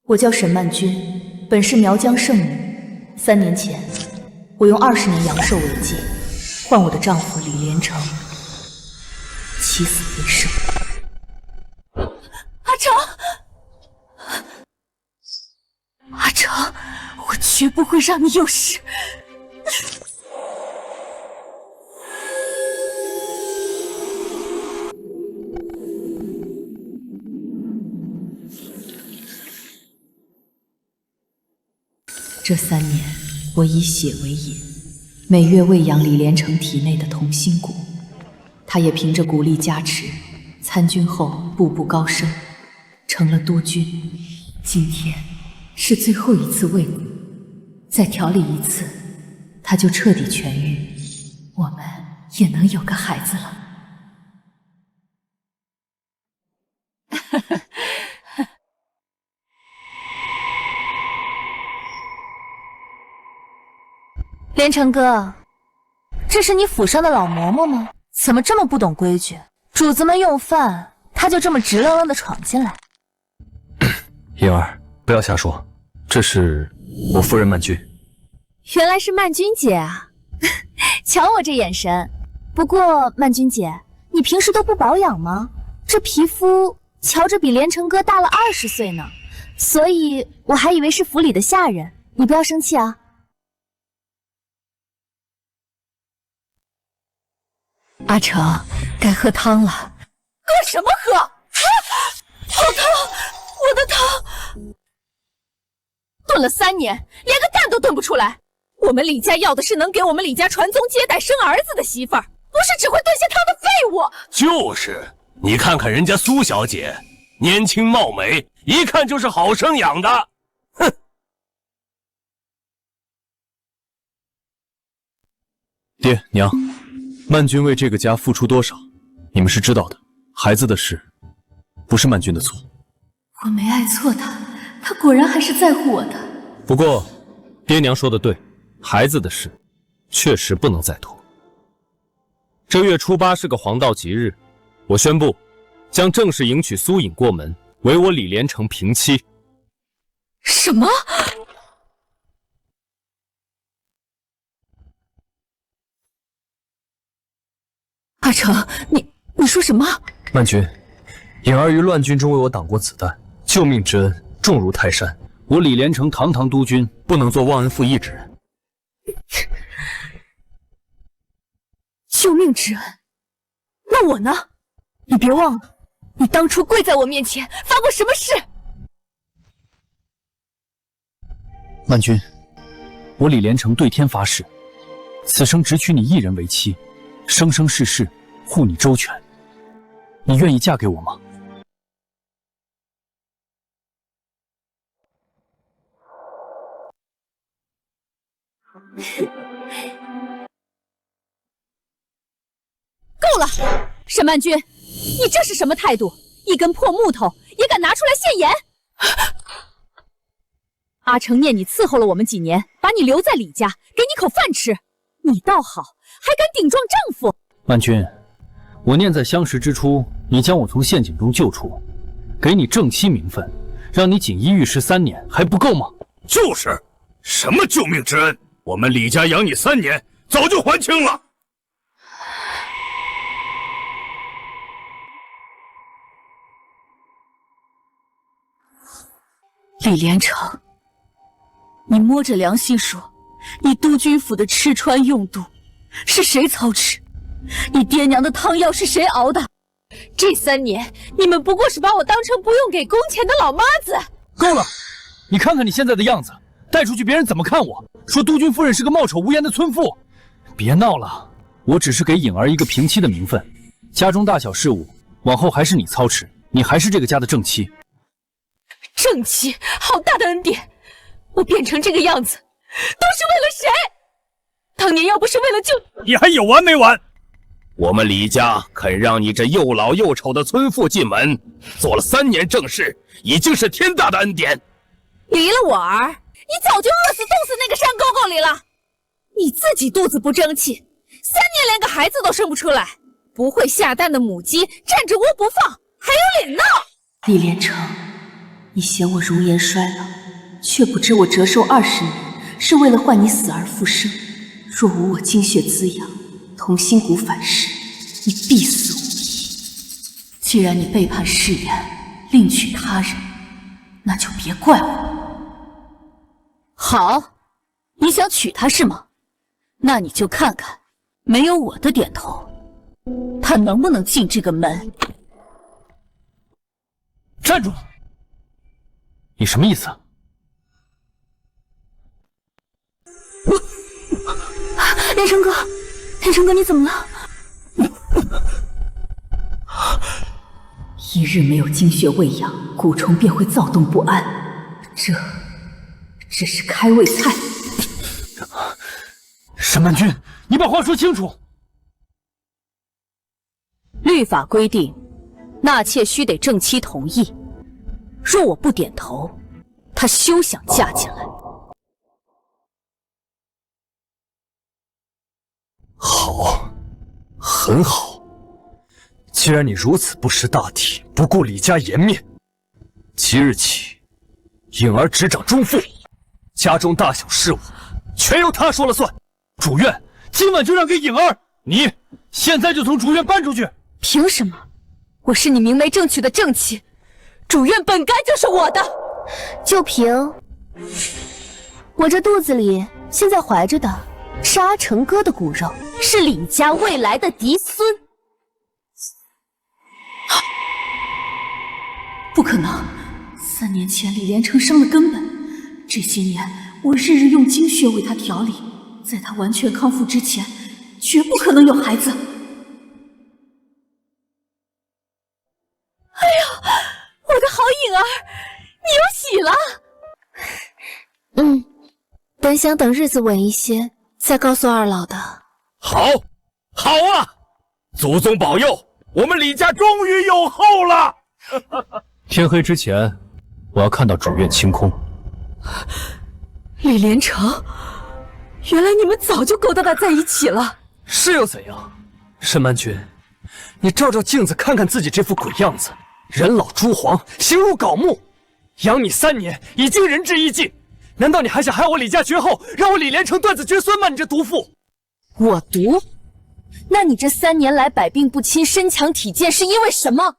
我叫沈曼君，本是苗疆圣女。3年前，我用20年阳寿为戒，换我的丈夫李连成起死回生。阿成，阿成，我绝不会让你有事。这3年，我以血为引，每月喂养李连成体内的同心骨。他也凭着骨力加持，参军后步步高升，成了督军。今天是最后一次喂骨，再调理1次，他就彻底痊愈，我们也能有个孩子了。连成哥，这是你府上的老嬷嬷吗？怎么这么不懂规矩？主子们用饭，他就这么直愣愣的闯进来。莹儿，不要瞎说，这是我夫人曼君。原来是曼君姐啊！瞧我这眼神。不过曼君姐，你平时都不保养吗？这皮肤瞧着比连成哥大了20岁呢，所以我还以为是府里的下人。你不要生气啊。阿成，该喝汤了。喝什么喝？啊，好烫！我的汤！炖了3年，连个蛋都炖不出来。我们李家要的是能给我们李家传宗接代、生儿子的媳妇儿，不是只会炖些汤的废物。就是，你看看人家苏小姐，年轻貌美，一看就是好生养的。哼！爹娘。曼君为这个家付出多少，你们是知道的。孩子的事，不是曼君的错。我没爱错他，他果然还是在乎我的。不过，爹娘说的对，孩子的事，确实不能再拖。这月初8是个黄道吉日，我宣布，将正式迎娶苏颖过门，为我李连成平妻。什么？阿成，你说什么？曼君，颖儿于乱军中为我挡过子弹，救命之恩重如泰山。我李连成堂堂督军，不能做忘恩负义之人。救命之恩？那我呢？你别忘了，你当初跪在我面前发过什么誓？曼君，我李连成对天发誓，此生只娶你一人为妻，生生世世护你周全。你愿意嫁给我吗？够了，沈曼君，你这是什么态度？一根破木头也敢拿出来献言？阿成念你伺候了我们几年，把你留在李家，给你口饭吃，你倒好，还敢顶撞丈夫。曼君，我念在相识之初，你将我从陷阱中救出，给你正妻名分，让你锦衣玉食3年，还不够吗？就是，什么救命之恩，我们李家养你3年，早就还清了。李连成，你摸着良心说，你督军府的吃穿用度是谁操持？你爹娘的汤药是谁熬的？这3年，你们不过是把我当成不用给工钱的老妈子。够了！你看看你现在的样子，带出去别人怎么看我？说督军夫人是个貌丑无颜的村妇。别闹了，我只是给颖儿一个平妻的名分，家中大小事务往后还是你操持，你还是这个家的正妻。正妻，好大的恩典！我变成这个样子，都是为了谁？当年要不是为了救你，还有完没完？我们李家肯让你这又老又丑的村妇进门，做了3年正事，已经是天大的恩典。离了我儿，你早就饿死冻死那个山沟沟里了。你自己肚子不争气，3年连个孩子都生不出来，不会下蛋的母鸡站着窝不放，还有脸闹？李连成，你嫌我容颜衰老，却不知我折寿20年，是为了换你死而复生。若无我精血滋养，同心骨反噬，你必死无疑。既然你背叛誓言，另娶他人，那就别怪我。好，你想娶她是吗？那你就看看，没有我的点头，她能不能进这个门？站住！你什么意思？连城哥，连城哥，你怎么了？一日没有精血喂养，蛊虫便会躁动不安。这是开胃菜。沈曼君，你把话说清楚。律法规定，纳妾须得正妻同意。若我不点头，她休想嫁进来。好，很好。既然你如此不识大体，不顾李家颜面，即日起，颖儿执掌中父，家中大小事务全由他说了算。主院今晚就让给颖儿，你现在就从主院搬出去。凭什么？我是你明媒正娶的正妻，主院本该就是我的。就凭我这肚子里现在怀着的是阿成哥的骨肉，是李家未来的嫡孙。不可能！3年前李连成伤了根本，这些年我日日用精血为他调理，在他完全康复之前，绝不可能有孩子。哎呀，我的好颖儿，你有喜了！本想等日子稳一些，再告诉二老的。好，好啊！祖宗保佑，我们李家终于有后了！天黑之前，我要看到主院清空。李连成，原来你们早就勾搭在一起了。是又怎样？沈曼君，你照照镜子，看看自己这副鬼样子，人老珠黄，形如槁木。养你3年，已经仁至义尽，难道你还想害我李家绝后，让我李连成断子绝孙吗？你这毒妇！我毒？那你这3年来百病不侵，身强体健，是因为什么？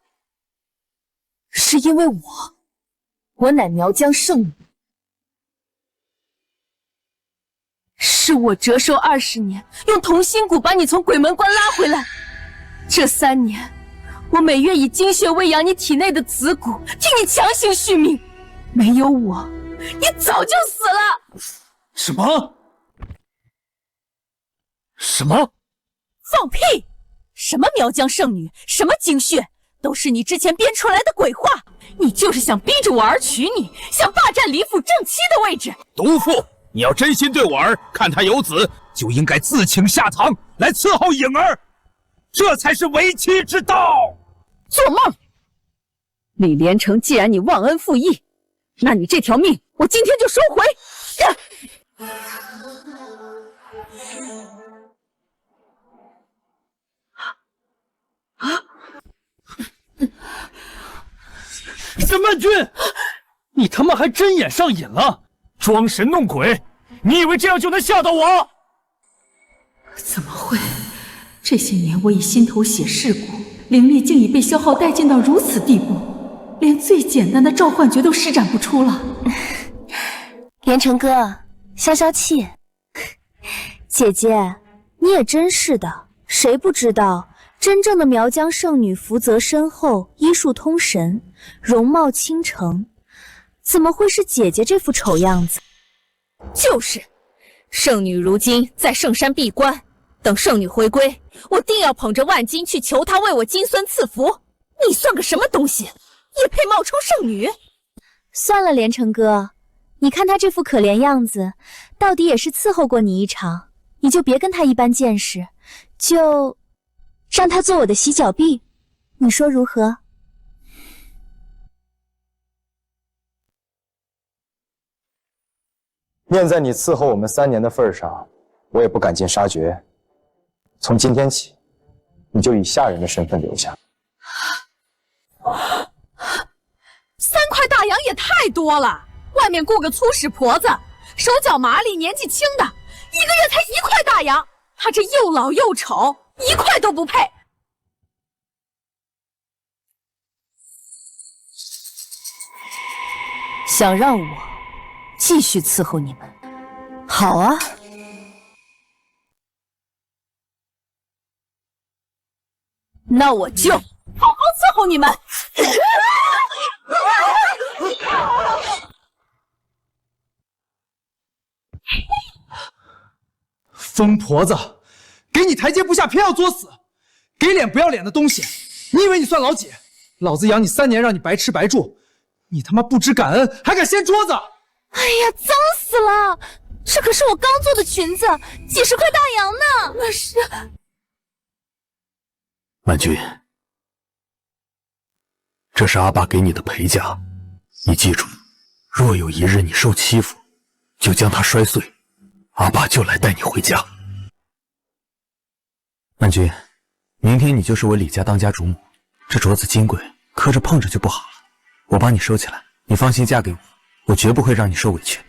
是因为我乃苗疆圣女，是我折寿20年，用同心骨把你从鬼门关拉回来。这3年，我每月以精血喂养你体内的子骨，替你强行续命。没有我，你早就死了。什么？什么？放屁！什么苗疆圣女，什么精血，都是你之前编出来的鬼话。你就是想逼着我儿娶你，想霸占李府正妻的位置。毒妇，你要真心对我儿，看他有子，就应该自请下堂来伺候颖儿，这才是为妻之道。做梦！李连成，既然你忘恩负义，那你这条命我今天就收回。沈曼君，你他妈还真演上瘾了，装神弄鬼！你以为这样就能吓到我？怎么会？这些年我已心头血噬骨，灵力竟已被消耗殆尽到如此地步，连最简单的召唤诀都施展不出了。连成哥，消消气。姐姐，你也真是的，谁不知道真正的苗疆圣女福泽深厚，医术通神，容貌倾城，怎么会是姐姐这副丑样子？就是，圣女如今在圣山闭关，等圣女回归，我定要捧着万金去求她为我金孙赐福。你算个什么东西，也配冒充圣女？算了，连成哥，你看她这副可怜样子，到底也是伺候过你一场，你就别跟她一般见识，就让她做我的洗脚婢，你说如何？念在你伺候我们3年的份上，我也不赶尽杀绝。从今天起，你就以下人的身份留下。3块大洋也太多了，外面雇个粗使婆子，手脚麻利，年纪轻的，1个月才1块大洋，他这又老又丑，1块都不配。想让我继续伺候你们？好啊，那我就好好伺候你们。疯婆子，给你台阶不下，偏要作死，给脸不要脸的东西！你以为你算老几？老子养你3年，让你白吃白住，你他妈不知感恩，还敢掀桌子！哎呀，脏死了！这可是我刚做的裙子，几10块大洋呢。那是曼君，这是阿爸给你的陪嫁，你记住，若有一日你受欺负，就将它摔碎，阿爸就来带你回家。曼君，明天你就是我李家当家主母，这镯子金贵，磕着碰着就不好了，我帮你收起来，你放心嫁给我，我绝不会让你受委屈。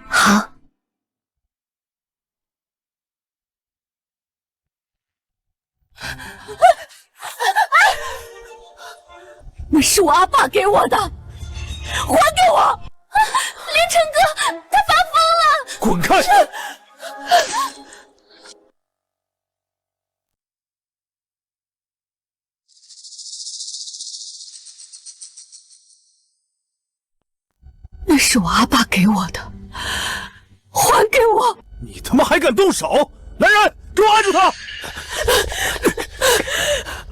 好。那是我阿爸给我的，还给我！连城哥，他发疯了！滚开！那是我阿爸给我的，还给我！你他妈还敢动手！来人，给我按住他！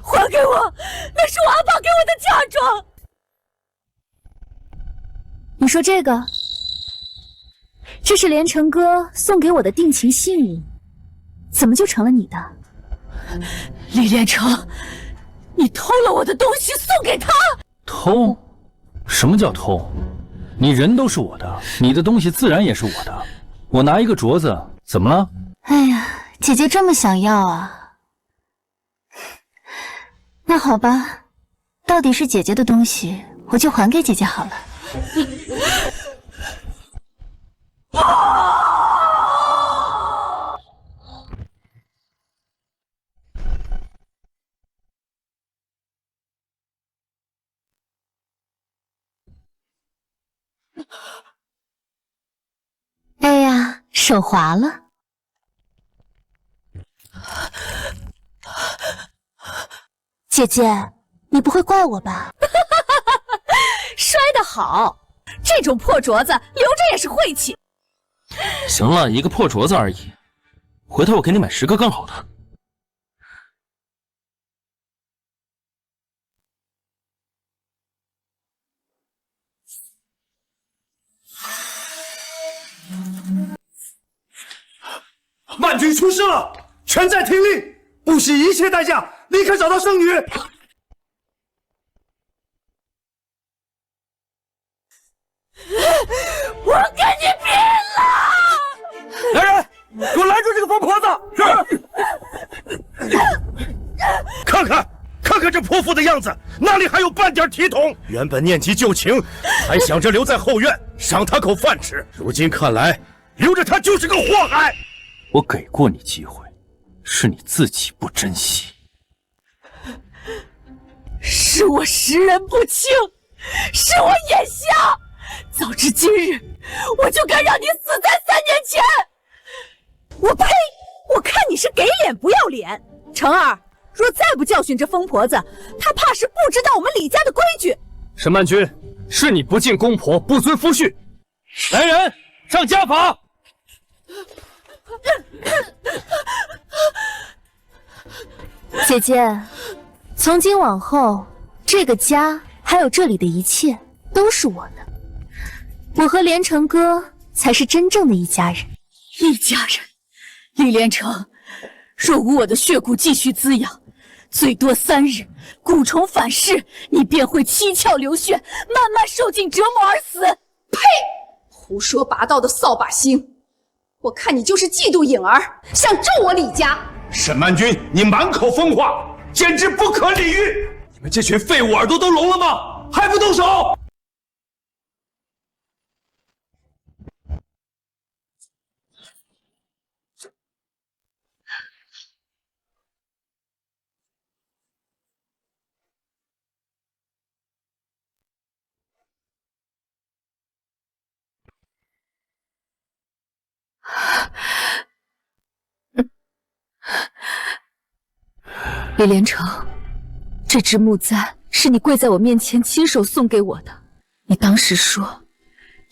还给我！那是我阿爸给我的嫁妆。你说这个，这是连城哥送给我的定情信物，怎么就成了你的？李连成，你偷了我的东西送给他？偷？什么叫偷？你人都是我的，你的东西自然也是我的。我拿一个镯子，怎么了？哎呀，姐姐这么想要啊？那好吧，到底是姐姐的东西，我就还给姐姐好了。哎呀，手滑了。姐姐，你不会怪我吧？摔得好，这种破镯子留着也是晦气。行了，一个破镯子而已，回头我给你买10个更好的。曼君出事了，全寨听令，不惜一切代价，立刻找到圣女。我跟你拼了！来人，给我拦住这个疯婆子！是。看看这泼妇的样子，哪里还有半点体统？原本念及旧情，还想着留在后院赏他口饭吃，如今看来，留着他就是个祸害。我给过你机会，是你自己不珍惜。是我识人不清，是我眼瞎。早知今日，我就该让你死在3年前。我呸！我看你是给脸不要脸。成儿，若再不教训这疯婆子，她怕是不知道我们李家的规矩。沈曼君，是你不敬公婆，不遵夫婿。来人，上家法！姐姐，从今往后，这个家还有这里的一切都是我的。我和连城哥才是真正的一家人。一家人，李连成，若无我的血骨继续滋养，最多3日，蛊虫反噬，你便会七窍流血，慢慢受尽折磨而死。呸！胡说八道的扫把星！我看你就是嫉妒颖儿，想咒我李家。沈曼君，你满口疯话，简直不可理喻！你们这群废物耳朵都聋了吗？还不动手！李连成，这只木簪是你跪在我面前亲手送给我的。你当时说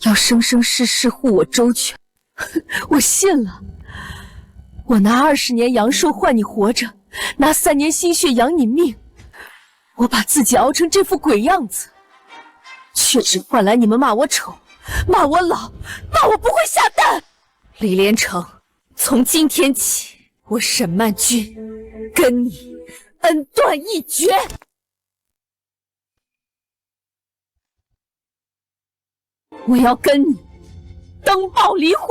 要生生世世护我周全，我信了。我拿20年阳寿换你活着，拿3年心血养你命，我把自己熬成这副鬼样子，却只换来你们骂我丑，骂我老，骂我不会下蛋。李连成，从今天起，我沈曼君跟你恩断义绝。我要跟你登报离婚。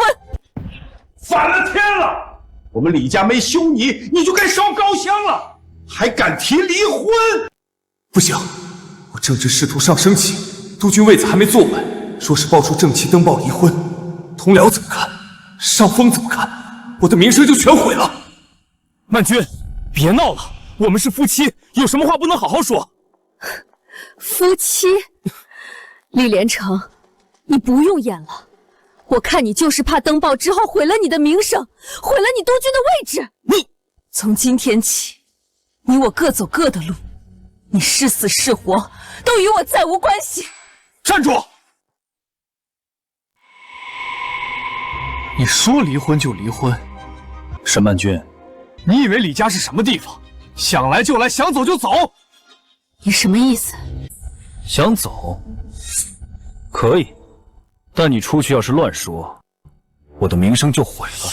反了天了！我们李家没休你，你就该烧高香了，还敢提离婚？不行，我正值仕途上升期，督军位子还没坐稳，说是报出正妻登报离婚，同僚怎么看？上峰怎么看？我的名声就全毁了。曼君，别闹了，我们是夫妻，有什么话不能好好说？夫妻？李连成，你不用演了，我看你就是怕登报之后毁了你的名声，毁了你督军的位置。你从今天起，你我各走各的路，你是死是活都与我再无关系。站住！你说离婚就离婚，沈曼君，你以为李家是什么地方？想来就来，想走就走。你什么意思？想走可以，但你出去要是乱说，我的名声就毁了。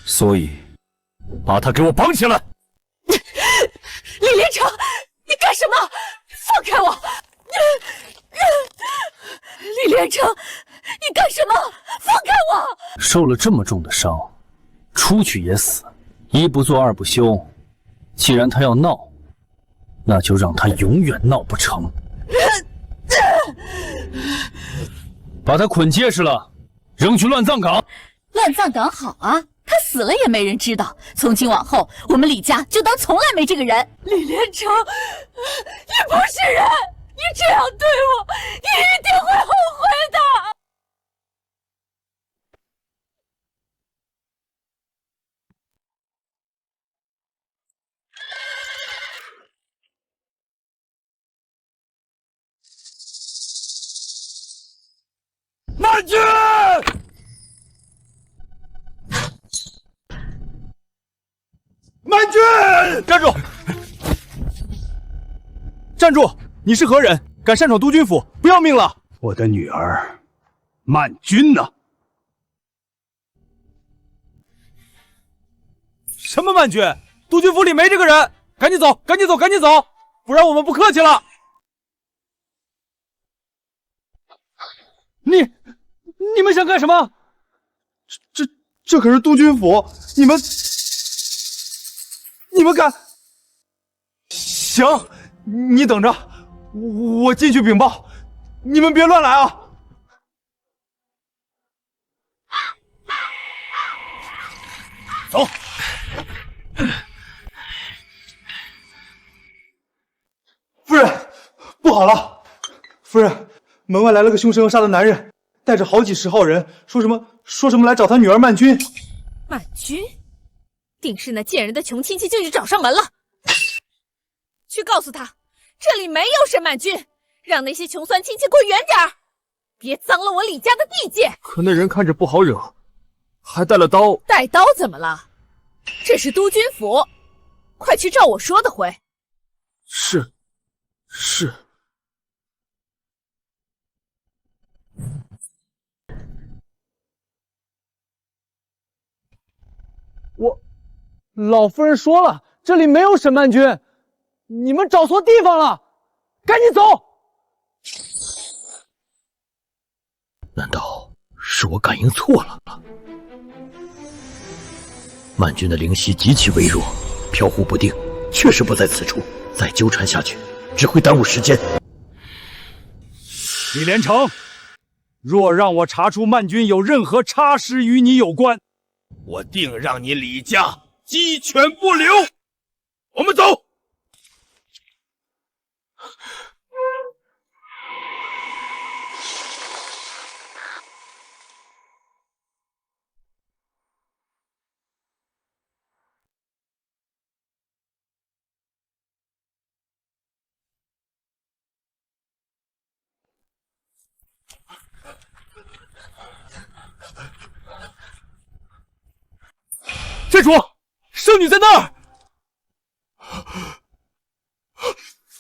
所以，把他给我绑起来！李连成，你干什么？放开我！李连成，你干什么？放开我！受了这么重的伤，出去也死，一不做二不休。既然他要闹，那就让他永远闹不成。把他捆结实了，扔去乱葬岗。乱葬岗好啊，他死了也没人知道。从今往后，我们李家就当从来没这个人。李连成，你不是人，你这样对我，你一定会后悔的。曼君！曼君！站住！站住！你是何人？敢擅闯督军府，不要命了！我的女儿，曼君呢？什么曼君？督军府里没这个人！赶紧走！赶紧走！赶紧走！不然我们不客气了！你们想干什么？这可是督军府，你们敢？行，你等着，我进去禀报，你们别乱来啊！走。夫人，不好了！夫人，门外来了个凶神恶煞的男人。带着好几10号人，说什么来找他女儿曼君。曼君，定是那贱人的穷亲戚进去找上门了。去告诉他，这里没有沈曼君，让那些穷酸亲戚滚远点儿，别脏了我李家的地界。可那人看着不好惹，还带了刀。带刀怎么了？这是督军府，快去照我说的回。是。老夫人说了，这里没有沈曼君，你们找错地方了，赶紧走！难道是我感应错了？曼君的灵犀极其微弱，飘忽不定，确实不在此处。再纠缠下去，只会耽误时间。李连成，若让我查出曼君有任何差失与你有关，我定让你李家鸡犬不留。我们走。寨主，圣女在那儿！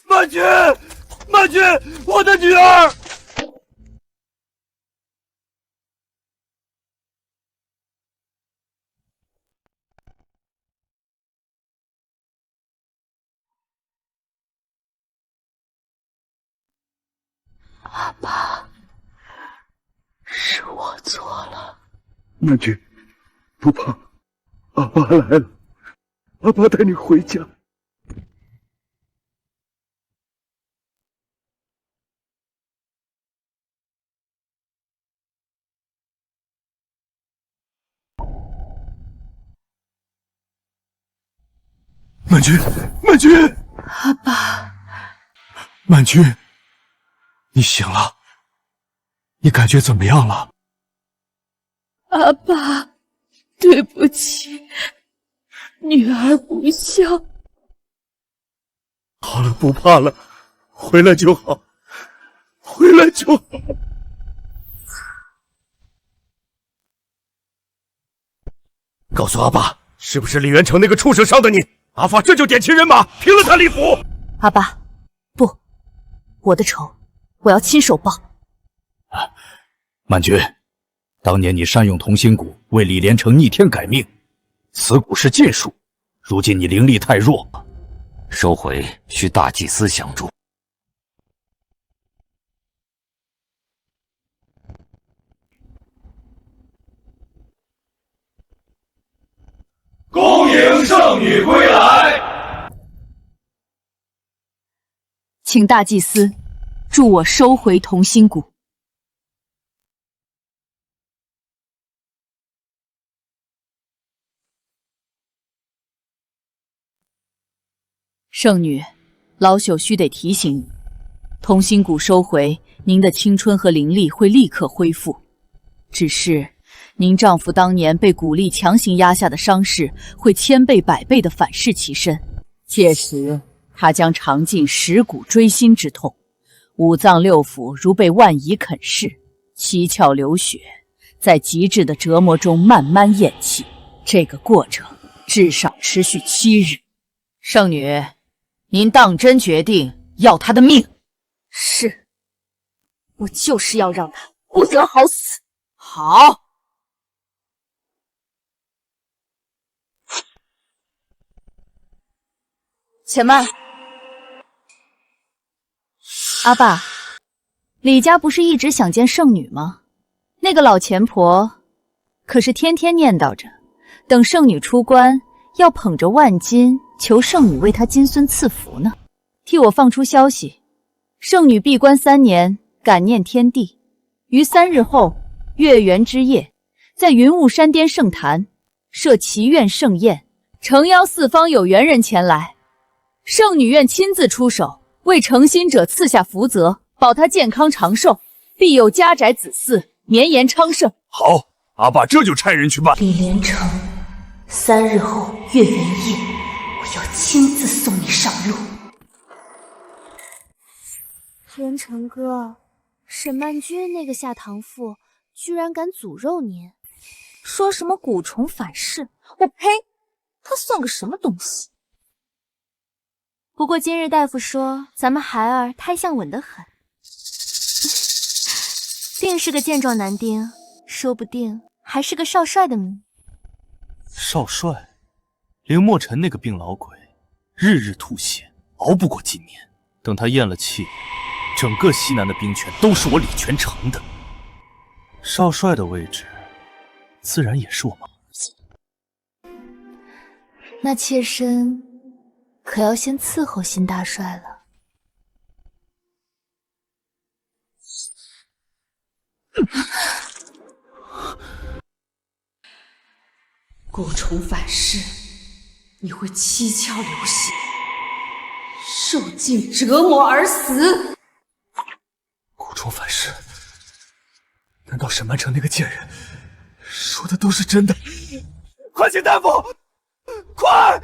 曼君，曼君，我的女儿！阿爸，是我错了。曼君，不怕，阿爸来了，阿爸带你回家。曼君，曼君，阿爸，曼君，你醒了，你感觉怎么样了？阿爸，对不起，女儿不孝。好了，不怕了，回来就好，回来就好。告诉阿爸，是不是李元成那个畜生伤的你？阿发这就点齐人马，平了他李府。阿爸，不，我的仇，我要亲手报。曼君，当年你善用同心骨为李连成逆天改命，此骨是禁术，如今你灵力太弱，收回需大祭司相助。恭迎圣女归来！请大祭司助我收回同心骨。圣女，老朽须得提醒你，同心骨收回，您的青春和灵力会立刻恢复。只是您丈夫当年被蛊力强行压下的伤势，会千倍百倍地反噬其身，届时他将尝尽蚀骨锥心之痛，五脏六腑如被万蚁啃噬，七窍流血，在极致的折磨中慢慢咽气。这个过程至少持续7日。圣女，您当真决定要他的命？是，我就是要让他不得好死。好。且慢，阿爸，李家不是一直想见圣女吗？那个老钱婆可是天天念叨着，等圣女出关，要捧着万金求圣女为她金孙赐福呢。替我放出消息，圣女闭关3年，感念天地，于3日后月圆之夜，在云雾山巅圣坛设祈愿盛宴，诚邀四方有缘人前来。圣女愿亲自出手，为诚心者赐下福泽，保他健康长寿，必有家宅子嗣，绵延昌盛。好，阿爸这就差人去办。李连成，3日后月圆夜，我要亲自送你上路。连成哥，沈曼君那个下堂妇居然敢诅咒您，说什么蛊虫反噬，我呸！他算个什么东西？不过今日大夫说咱们孩儿胎相稳得很，定是个健壮男丁，说不定还是个少帅的命。少帅，凌墨尘那个病老鬼，日日吐血，熬不过今年。等他咽了气，整个西南的兵权都是我李全成的。少帅的位置，自然也是我们儿子。那妾身可要先伺候新大帅了。蛊虫反噬，你会七窍流血，受尽折磨而死。蛊虫反噬，难道沈曼城那个贱人说的都是真的？快请大夫，快！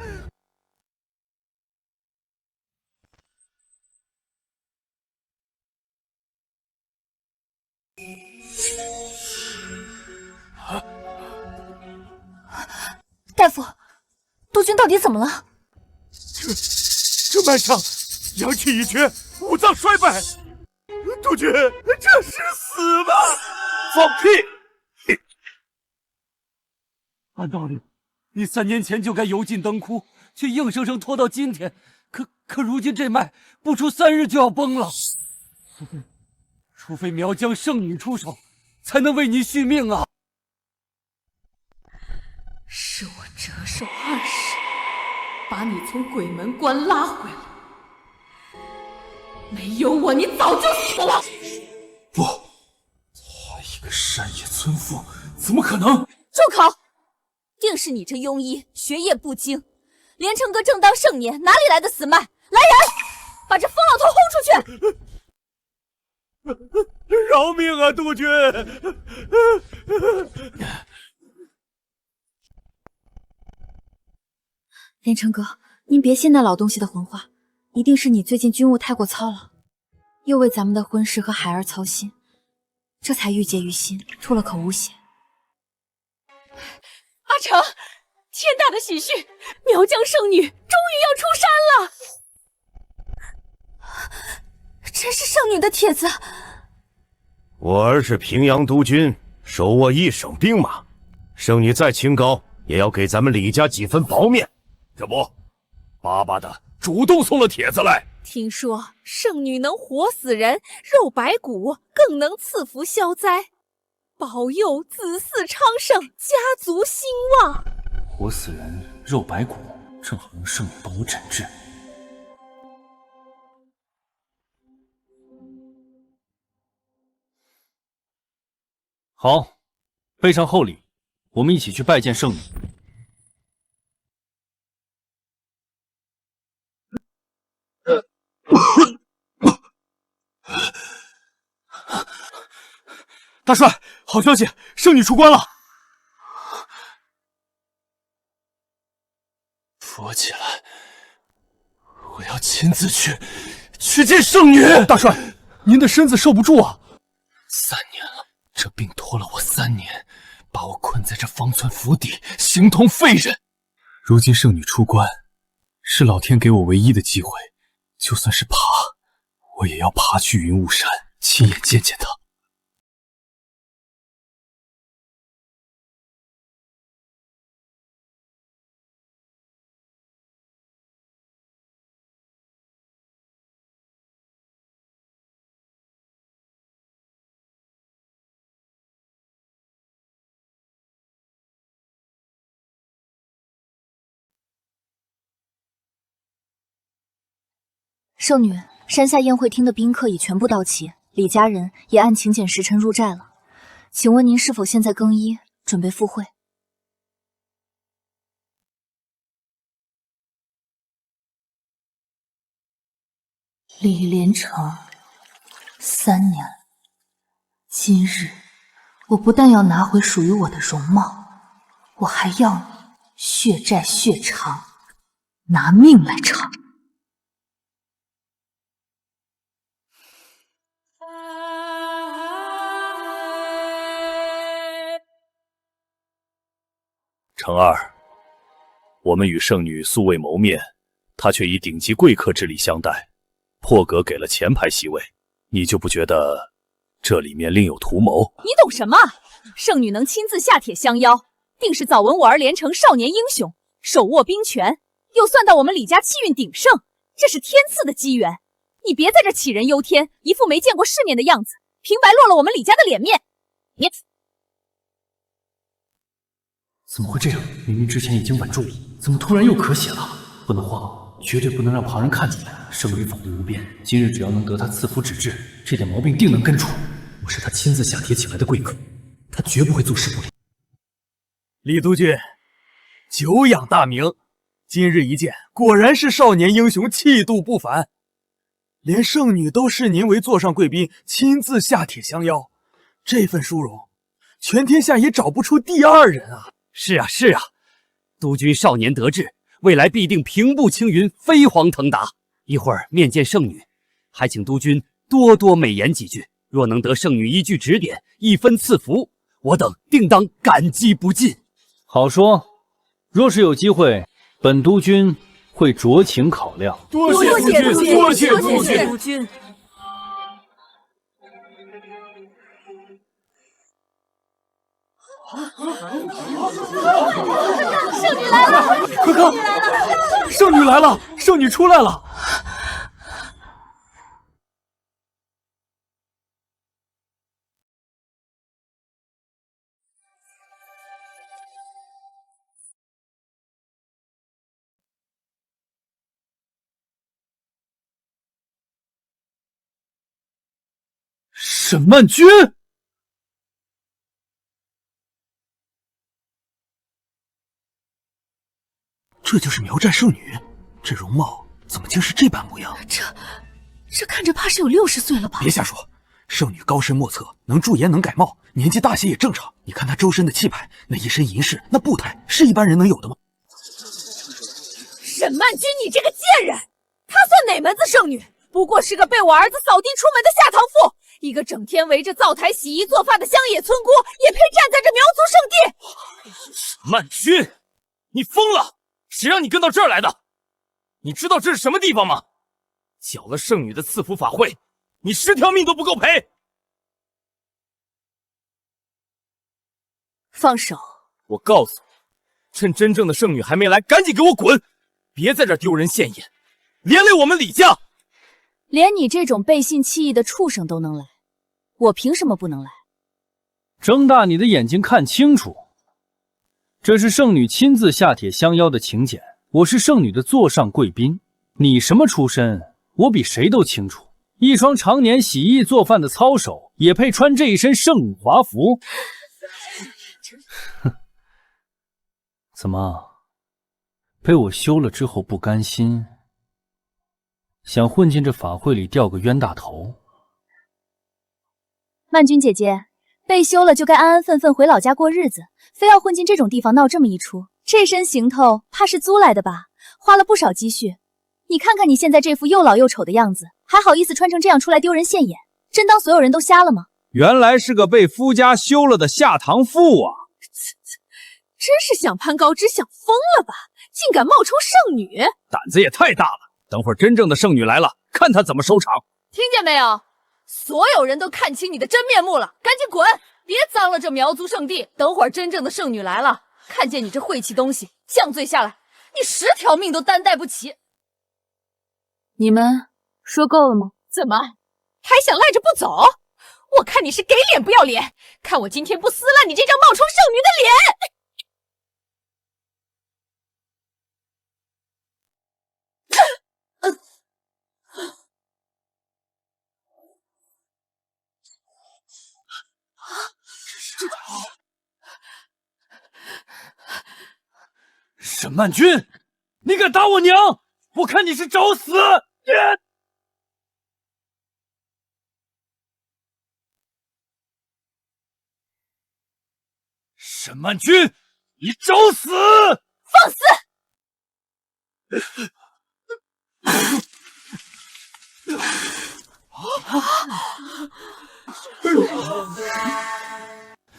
大夫，督军到底怎么了？这脉上阳气已缺，五脏衰败。督军，这是死吗？放屁！按道理，你3年前就该油尽灯枯，却硬生生拖到今天。可如今这脉不出3日就要崩了，除非苗疆圣女出手，才能为你续命啊！是我折寿20，把你从鬼门关拉回来。没有我，你早就死了。不，她一个山野村妇，怎么可能？住口！定是你这庸医学业不精。连城阁正当盛年，哪里来的死脉？来人，把这疯老头轰出去！饶命啊，督军！连城阁，您别信那老东西的混话，一定是你最近军务太过操劳，又为咱们的婚事和孩儿操心，这才郁结于心，吐了口污血。阿成，天大的喜讯！苗疆圣女终于要出山了！真是圣女的帖子。我儿是平阳督军，手握1省兵马，圣女再清高，也要给咱们李家几分薄面。这不，巴巴的主动送了帖子来。听说圣女能活死人，肉白骨，更能赐福消灾，保佑子嗣昌盛，家族兴旺。活死人，肉白骨，正好让圣女帮我诊治。好，备上厚礼，我们一起去拜见圣女。大帅，好消息，圣女出关了！扶起来，我要亲自去见圣女。大帅，您的身子受不住啊！3年了，这病拖了我3年，把我困在这方寸府邸，形同废人。如今圣女出关，是老天给我唯一的机会，就算是爬，我也要爬去云雾山，亲眼见见她。圣女，山下宴会厅的宾客已全部到齐，李家人也按请柬时辰入寨了。请问您是否现在更衣，准备赴会？李连成，3年了，今日我不但要拿回属于我的容貌，我还要你血债血偿，拿命来偿。成儿，我们与圣女素未谋面，她却以顶级贵客之礼相待，破格给了前排席位，你就不觉得这里面另有图谋？你懂什么？圣女能亲自下帖相邀，定是早闻我儿连城少年英雄，手握兵权，又算到我们李家气运鼎盛，这是天赐的机缘。你别在这杞人忧天，一副没见过世面的样子，平白落了我们李家的脸面。你怎么会这样？明明之前已经稳住，怎么突然又咳血了？不能慌，绝对不能让旁人看见。圣女法力无边，今日只要能得她赐福旨治，这点毛病定能根除。我是他亲自下帖请来的贵客，他绝不会坐视不理。李督军，久仰大名，今日一见，果然是少年英雄，气度不凡。连圣女都视您为座上贵宾，亲自下帖相邀，这份殊荣，全天下也找不出第二人啊！是啊，是啊，督军少年得志，未来必定平步青云，飞黄腾达。一会儿面见圣女，还请督军多多美言几句。若能得圣女一句指点，一分赐福，我等定当感激不尽。好说，若是有机会，本督军会酌情考量。多谢督军，多谢督军。圣女来了！快看，圣女来了！圣女出来了！沈曼君，这就是苗寨圣女，这容貌怎么竟是这般模样？这看着怕是有60岁了吧？别瞎说，圣女高深莫测，能驻颜能改貌，年纪大些也正常。你看她周身的气派，那一身银饰，那步态是一般人能有的吗？沈曼君，你这个贱人！她算哪门子圣女？不过是个被我儿子扫地出门的下堂妇，一个整天围着灶台洗衣做饭的乡野村姑，也配站在这苗族圣地？曼君，你疯了！谁让你跟到这儿来的？你知道这是什么地方吗？搅了圣女的赐福法会，你10条命都不够赔！放手！我告诉你，趁真正的圣女还没来，赶紧给我滚！别在这儿丢人现眼，连累我们李家。连你这种背信弃义的畜生都能来，我凭什么不能来？睁大你的眼睛看清楚，这是圣女亲自下帖相邀的请柬，我是圣女的座上贵宾。你什么出身，我比谁都清楚。一双常年洗衣做饭的操手，也配穿这一身圣女华服？哼，怎么，被我休了之后不甘心？想混进这法会里钓个冤大头？曼君姐姐，被休了就该安安分分回老家过日子，非要混进这种地方闹这么一出，这身行头怕是租来的吧？花了不少积蓄。你看看你现在这副又老又丑的样子，还好意思穿成这样出来丢人现眼？真当所有人都瞎了吗？原来是个被夫家休了的下堂妇啊！真是想攀高枝想疯了吧？竟敢冒充圣女，胆子也太大了！等会儿真正的圣女来了，看她怎么收场！听见没有？所有人都看清你的真面目了，赶紧滚！别脏了这苗族圣地。等会儿真正的圣女来了，看见你这晦气东西，降罪下来，你10条命都担待不起。你们说够了吗？怎么还想赖着不走？我看你是给脸不要脸！看我今天不撕烂你这张冒充圣女的脸！沈曼君，你敢打我娘！我看你是找死！沈曼君，你找死！放肆！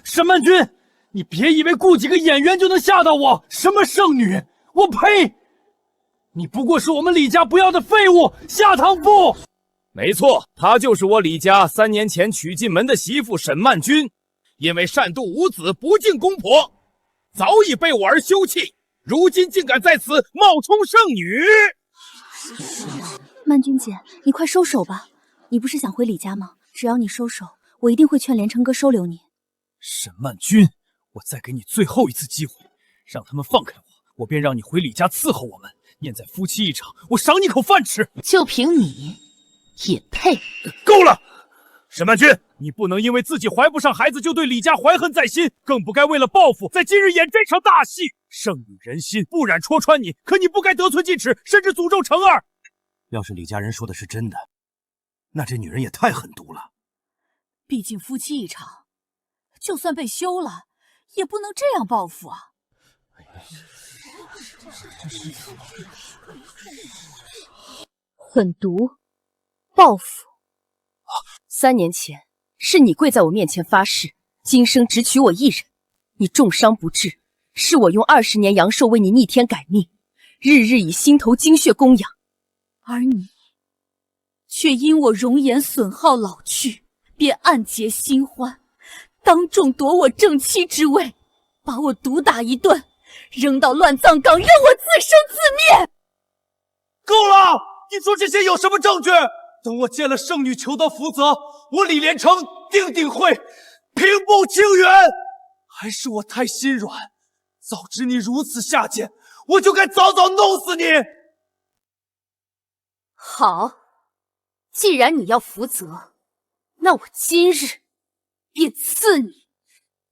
沈曼君，你别以为雇几个演员就能吓到我！什么圣女，我呸！你不过是我们李家不要的废物，下堂妇。没错，她就是我李家3年前娶进门的媳妇沈曼君，因为善妒无子，不敬公婆，早已被我儿休弃，如今竟敢在此冒充圣女。曼君姐，你快收手吧！你不是想回李家吗？只要你收手，我一定会劝连城哥收留你。沈曼君，我再给你最后一次机会，让他们放开我，我便让你回李家伺候我们。念在夫妻一场，我赏你口饭吃。就凭你，也配？够了！沈曼君，你不能因为自己怀不上孩子就对李家怀恨在心，更不该为了报复在今日演这场大戏。圣女人心，不忍戳穿你，可你不该得寸进尺，甚至诅咒成儿。要是李家人说的是真的，那这女人也太狠毒了。毕竟夫妻一场，就算被休了，也不能这样报复啊！狠毒，报复。3年前是你跪在我面前发誓，今生只娶我一人，你重伤不治，是我用20年阳寿为你逆天改命，日日以心头精血供养，而你却因我容颜损耗老去，便暗结新欢，当众夺我正妻之位，把我毒打一顿，扔到乱葬岗，任我自生自灭。够了！你说这些有什么证据？等我见了圣女求得福泽，我李连成定会平步青云。还是我太心软，早知你如此下贱，我就该早早弄死你。好，既然你要福泽，那我今日便赐你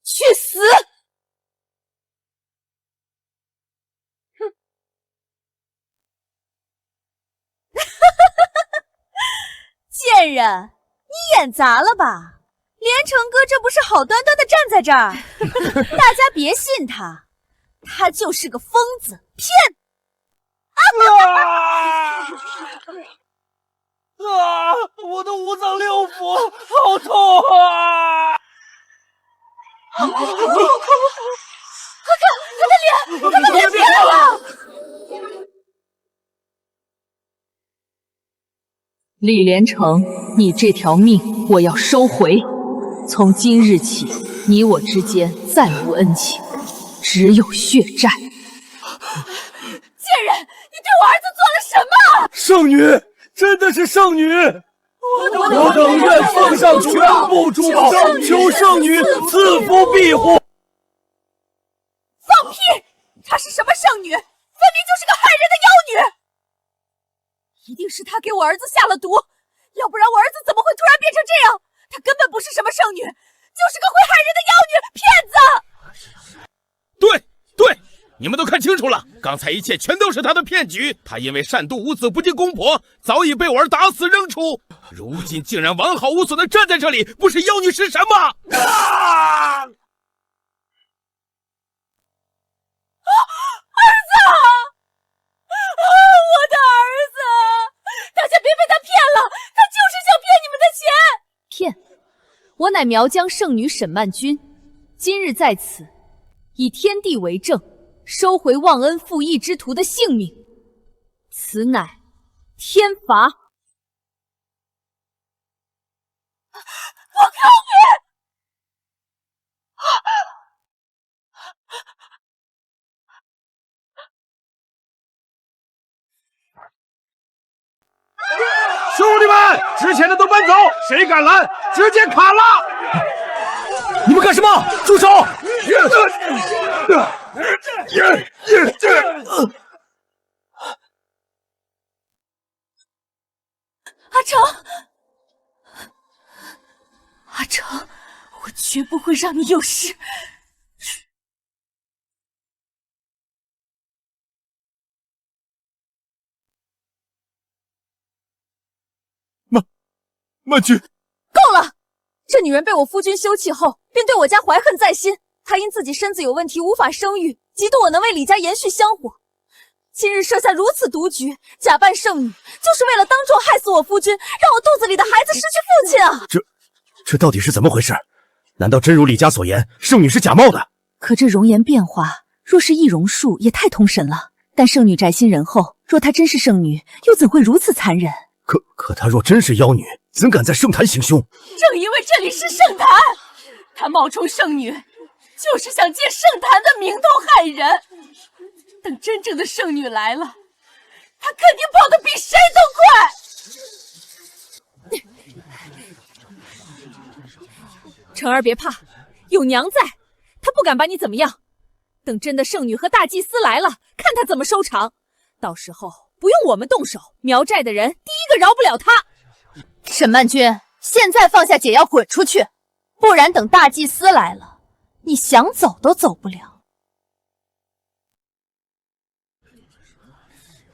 去死！哼！贱人，你眼砸了吧？连城哥这不是好端端的站在这儿，大家别信他，他就是个疯子，骗！我的5脏6腑好痛啊！他的脸变了！李连成，你这条命我要收回。从今日起，你我之间再无恩情，只有血债。贱人，你对我儿子做了什么？圣女，真的是圣女！我等愿奉上全部珠宝，求圣女赐福庇护。放屁！她是什么圣女？分明就是个害人的妖女！一定是她给我儿子下了毒，要不然我儿子怎么会突然变成这样？她根本不是什么圣女，就是个会害人的妖女，骗子！对，你们都看清楚了，刚才一切全都是他的骗局。他因为善妒无子不敬公婆，早已被我儿打死扔出，如今竟然完好无损的站在这里，不是妖女是什么？儿子！我的儿子！大家别被他骗了，他就是想骗你们的钱！骗！我乃苗疆圣女沈曼君，今日在此，以天地为证，收回忘恩负义之徒的性命，此乃天罚。我靠你！兄弟们，之前的都搬走，谁敢拦，直接砍了！你们干什么？住手！阿成，阿成，我绝不会让你有事。曼君，够了！这女人被我夫君休弃后，便对我家怀恨在心。她因自己身子有问题，无法生育，嫉妒我能为李家延续香火。今日设下如此毒局，假扮圣女，就是为了当众害死我夫君，让我肚子里的孩子失去父亲啊！这到底是怎么回事？难道真如李家所言，圣女是假冒的？可这容颜变化，若是易容术，也太通神了。但圣女宅心仁厚，若她真是圣女，又怎会如此残忍？可她若真是妖女，怎敢在圣坛行凶？正因为这里是圣坛，她冒充圣女，就是想借圣坛的名头害人。等真正的圣女来了，她肯定跑得比谁都快。成儿别怕，有娘在，她不敢把你怎么样。等真的圣女和大祭司来了，看她怎么收场。到时候不用我们动手，苗寨的人第一个饶不了她。沈曼君，现在放下解药滚出去，不然等大祭司来了，你想走都走不了。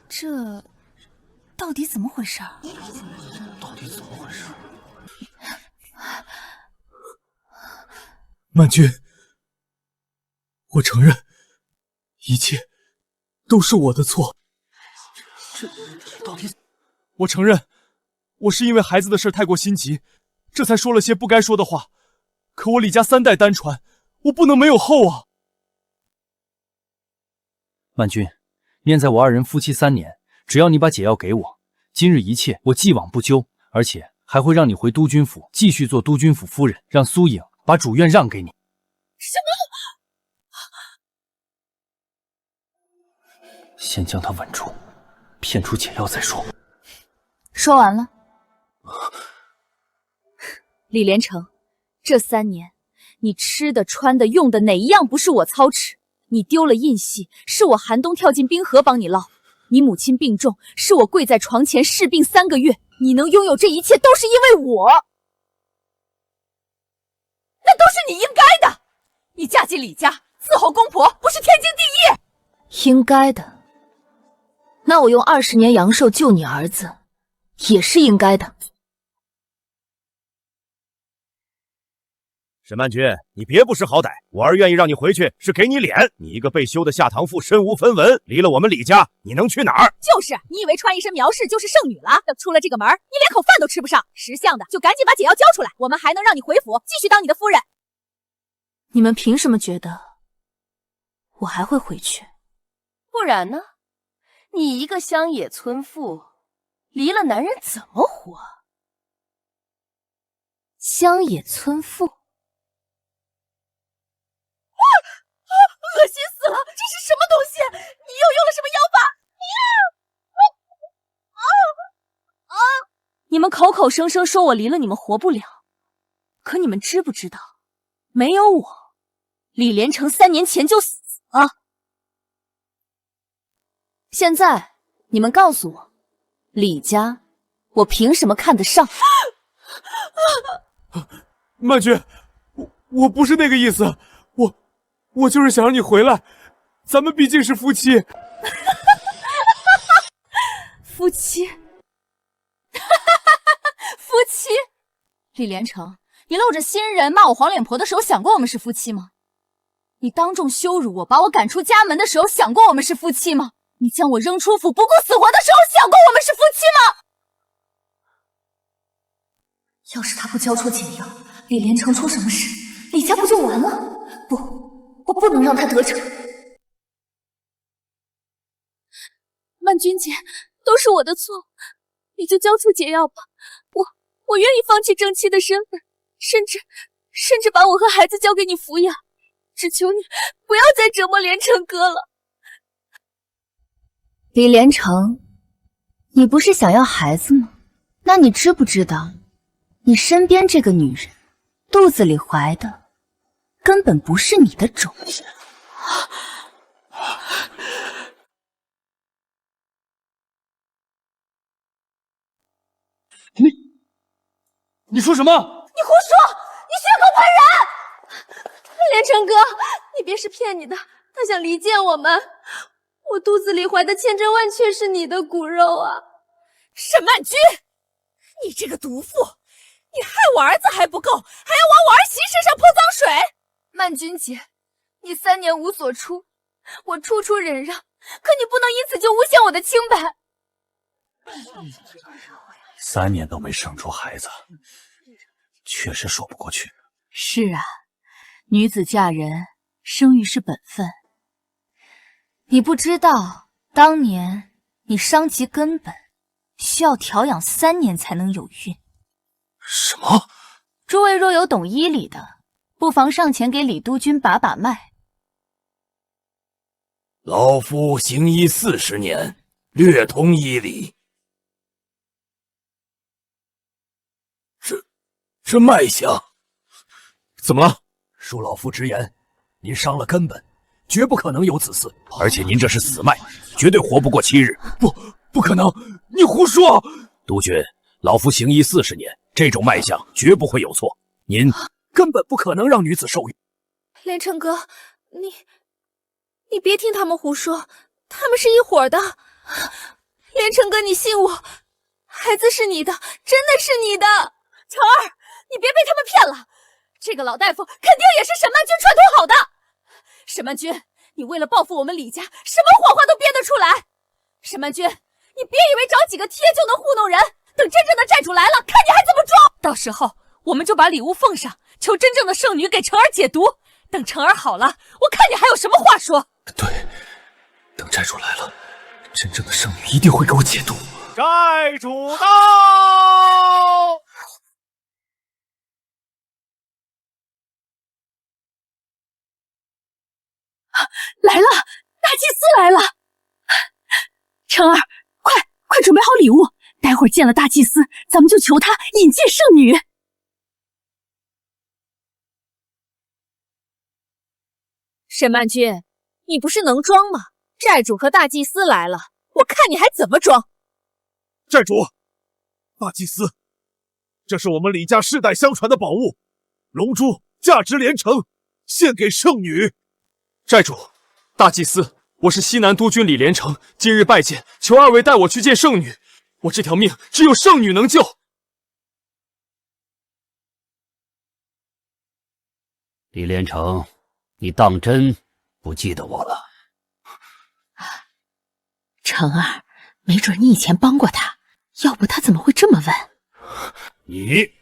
这到底怎么回事？曼君，我承认，一切都是我的错。我承认，我是因为孩子的事太过心急，这才说了些不该说的话。可我李家3代单传，我不能没有后啊！曼君，念在我2人夫妻3年，只要你把解药给我，今日一切我既往不咎，而且还会让你回督军府继续做督军府夫人，让苏颖把主院让给你。什么？先将他稳住，骗出解药再说。说完了。李连成，这3年，你吃的、穿的、用的哪一样不是我操持？你丢了印系，是我寒冬跳进冰河帮你捞；你母亲病重，是我跪在床前侍病3个月。你能拥有这一切，都是因为我。那都是你应该的。你嫁进李家，伺候公婆，不是天经地义？应该的。那我用20年阳寿救你儿子，也是应该的。沈曼君，你别不识好歹，我儿愿意让你回去，是给你脸。你一个被休的下堂妇，身无分文，离了我们李家，你能去哪儿？就是你以为穿一身苗氏就是圣女了？等出了这个门，你连口饭都吃不上。识相的就赶紧把解药交出来，我们还能让你回府继续当你的夫人。你们凭什么觉得我还会回去？不然呢？你一个乡野村妇，离了男人怎么活？乡野村妇。恶心死了！这是什么东西？你又用了什么妖法？你们口口声声说我离了你们活不了，可你们知不知道，没有我，李连成3年前就死了。现在你们告诉我，李家，我凭什么看得上？曼君，我不是那个意思，我就是想让你回来，咱们毕竟是夫妻。夫妻，夫妻。李连成，你露着新人骂我黄脸婆的时候，想过我们是夫妻吗？你当众羞辱我，把我赶出家门的时候，想过我们是夫妻吗？你将我扔出府，不顾死活的时候，想过我们是夫妻吗？要是他不交出解药，李连成出什么事，李家不就完了？不。我不能让他得逞。曼君姐，都是我的错，你就交出解药吧。我愿意放弃正妻的身份，甚至把我和孩子交给你抚养。只求你不要再折磨连成哥了。李连成，你不是想要孩子吗？那你知不知道，你身边这个女人肚子里怀的根本不是你的种。你说什么？你胡说！你血口喷人！连成哥，你别是骗你的，他想离间我们。我肚子里怀的千真万确是你的骨肉啊！沈曼君，你这个毒妇，你害我儿子还不够，还要往我儿媳身上泼脏水！曼君姐，你3年无所出，我处处忍让，可你不能因此就诬陷我的清白。3年都没生出孩子，确实说不过去。是啊，女子嫁人，生育是本分。你不知道，当年你伤及根本，需要调养3年才能有孕。什么？诸位若有懂医理的，不妨上前给李督军把把脉。老夫行医40年，略通医理。这脉象，怎么了？恕老夫直言，您伤了根本，绝不可能有子嗣，而且您这是死脉，绝对活不过7日。不可能！你胡说！督军，老夫行医40年，这种脉象绝不会有错。您根本不可能让女子受孕。连城哥，你别听他们胡说，他们是一伙的。连城哥，你信我，孩子是你的，真的是你的。成儿，你别被他们骗了，这个老大夫肯定也是沈曼君串通好的。沈曼君，你为了报复我们李家，什么谎话都编得出来。沈曼君，你别以为找几个贴就能糊弄人，等真正的债主来了，看你还怎么装。到时候我们就把礼物奉上，求真正的圣女给成儿解毒。等成儿好了，我看你还有什么话说。对，等债主来了，真正的圣女一定会给我解毒。债主到！来了，大祭司来了！成儿，快准备好礼物，待会儿见了大祭司，咱们就求他引荐圣女。沈曼君，你不是能装吗？债主和大祭司来了，我看你还怎么装。债主，大祭司，这是我们李家世代相传的宝物，龙珠价值连城，献给圣女。债主，大祭司，我是西南督军李连成，今日拜见，求二位带我去见圣女。我这条命只有圣女能救。李连成，你当真不记得我了？成儿，没准你以前帮过他，要不他怎么会这么问？你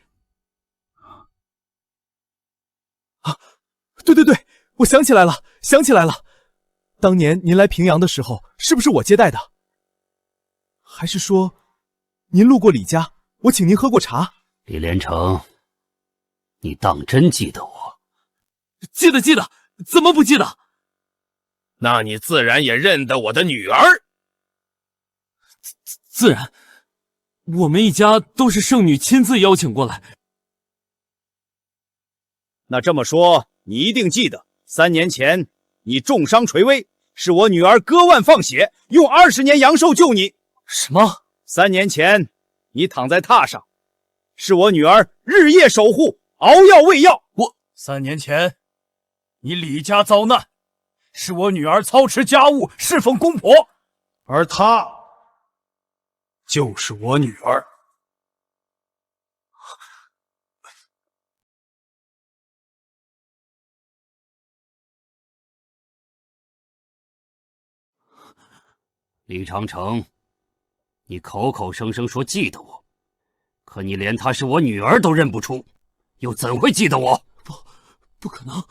对，我想起来了，当年您来平阳的时候，是不是我接待的？还是说，您路过李家，我请您喝过茶？李连成，你当真记得我？记得，怎么不记得？那你自然也认得我的女儿。自然，我们一家都是圣女亲自邀请过来。那这么说，你一定记得，3年前你重伤垂危，是我女儿割腕放血，用20年阳寿救你。什么？3年前你躺在榻上，是我女儿日夜守护，熬药喂药。3年前你李家遭难，是我女儿操持家务，侍奉公婆，而她就是我女儿。李长城，你口口声声说记得我，可你连她是我女儿都认不出，又怎会记得我？不可能，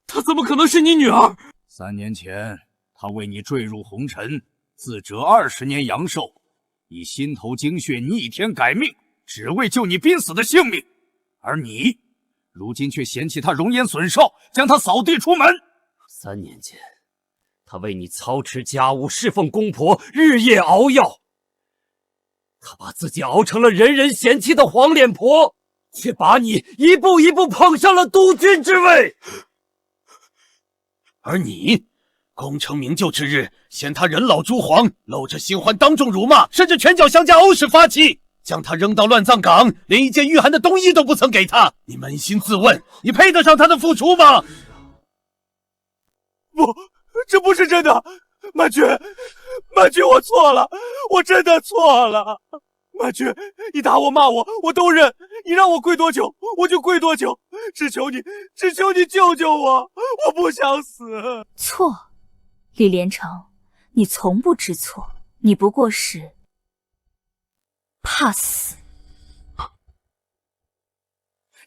她怎么可能是你女儿？3年前，她为你坠入红尘，自折20年阳寿，以心头精血逆天改命，只为救你濒死的性命。而你，如今却嫌弃她容颜损寿，将她扫地出门。3年前，她为你操持家务，侍奉公婆，日夜熬药。她把自己熬成了人人嫌弃的黄脸婆，却把你一步一步捧上了督军之位。而你，功成名就之日，嫌他人老珠黄，露着新欢当众辱骂，甚至拳脚相加，殴使发气，将他扔到乱葬岗，连一件御寒的冬衣都不曾给他。你扪心自问，你配得上他的付出吗？不，这不是真的，曼君，我错了，我真的错了。曼君，你打我骂我，我都认。你让我跪多久，我就跪多久。只求你救救我，我不想死。错，李连成，你从不知错，你不过是怕死。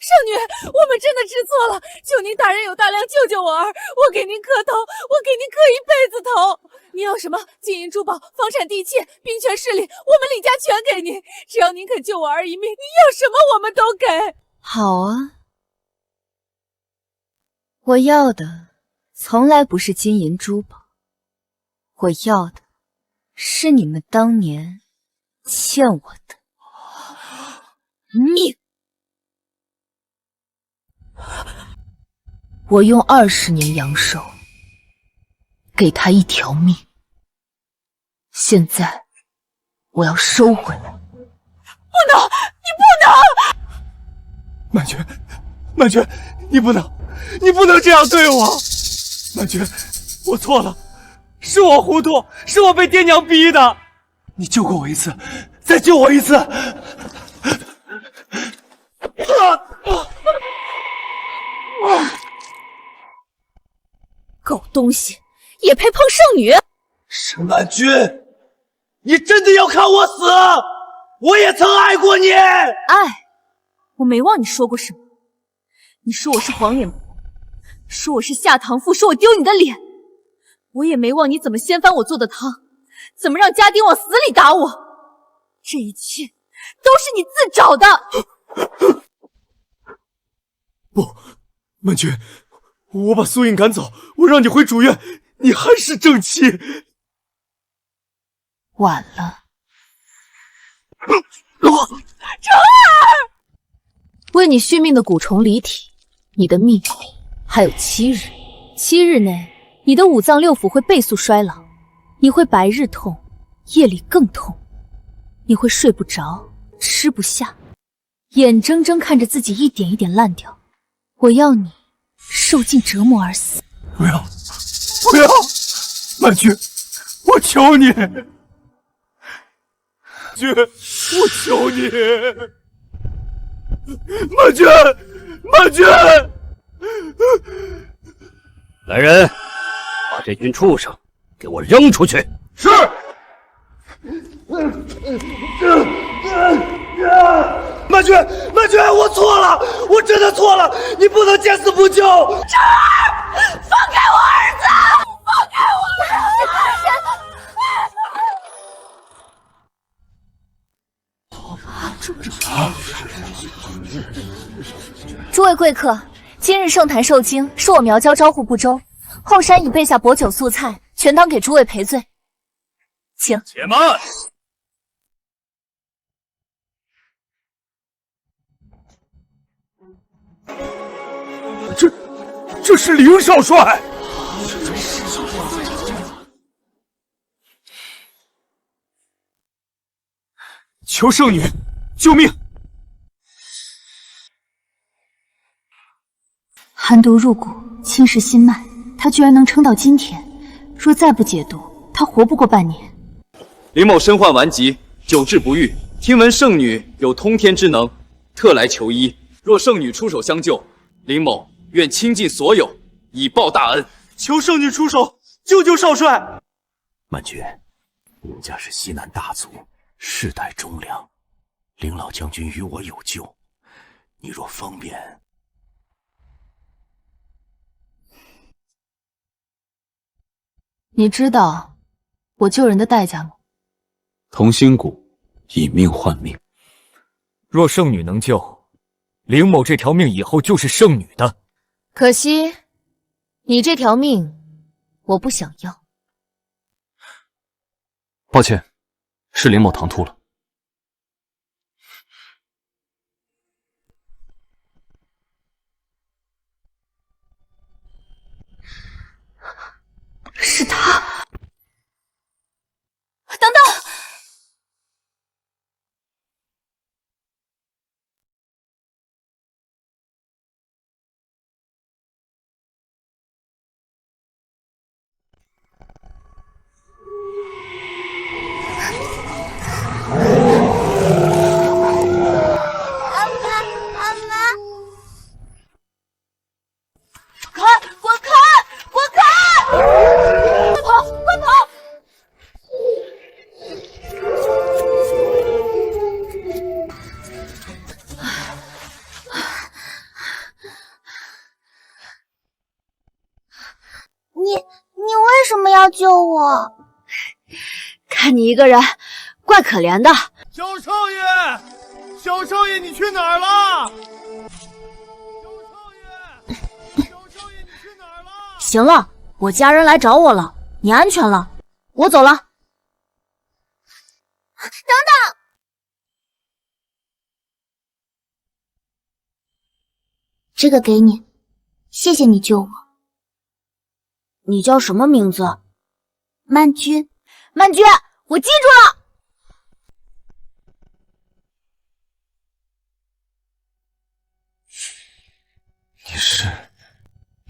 圣女，我们真的知错了，求您大人有大量，救救我儿！我给您磕头，我给您磕一辈子头。您要什么金银珠宝、房产地契、兵权势力，我们李家全给您。只要您肯救我儿一命，您要什么我们都给。好啊，我要的从来不是金银珠宝，我要的是你们当年欠我的命。我用20年阳寿给他一条命，现在我要收回来。不能，你不能！曼君，曼君，你不能这样对我！曼君，我错了，是我糊涂，是我被爹娘逼的。你救过我一次，再救我一次！狗东西也配碰圣女？沈曼君，你真的要看我死？我也曾爱过你。爱？我没忘你说过什么。你说我是黄脸婆，说我是下堂妇，说我丢你的脸。我也没忘你怎么掀翻我做的汤，怎么让家丁往死里打我。这一切都是你自找的。不，曼君，我把苏印赶走，我让你回主院，你还是正妻。晚了。成儿，为你续命的蛊虫离体，你的命还有7日。7日内，你的5脏6腑会倍速衰老，你会白日痛，夜里更痛，你会睡不着，吃不下，眼睁睁看着自己一点一点烂掉。我要你受尽折磨而死。不要，不要，曼君，我求你。君，我求你，曼君，曼君！来人，把这群畜生给我扔出去！是。曼君，曼君，我错了，我真的错了，你不能见死不救！成儿，放开我儿子！放开我儿子！诸位贵客，今日圣坛受惊，是我苗椒招呼不周，后山已备下薄酒素菜，全当给诸位赔罪，请。且慢！这是凌少帅。求圣女救命！寒毒入骨，侵蚀心脉，他居然能撑到今天。若再不解毒，他活不过半年。林某身患顽疾，久治不愈，听闻圣女有通天之能，特来求医。若圣女出手相救，林某愿倾尽所有，以报大恩。求圣女出手，救救少帅！曼君，我家是西南大族，世代忠良，林老将军与我有救，你若方便。你知道我救人的代价吗？同心骨，以命换命。若圣女能救，林某这条命以后就是圣女的。可惜，你这条命我不想要。抱歉，是林某唐突了。是他！等等！你为什么要救我？看你一个人，怪可怜的。小少爷，小少爷，你去哪儿了？行了，我家人来找我了，你安全了，我走了。等等，这个给你，谢谢你救我。你叫什么名字？曼君。曼君，我记住了。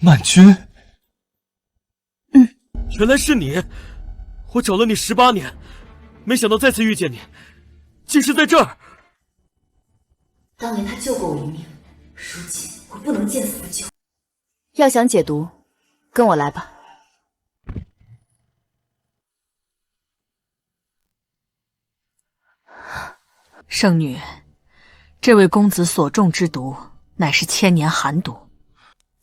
曼君，原来是你！我找了你18年，没想到再次遇见你，竟是在这儿。当年他救过我一命，如今我不能见死不救。要想解毒，跟我来吧。圣女，这位公子所中之毒，乃是千年寒毒。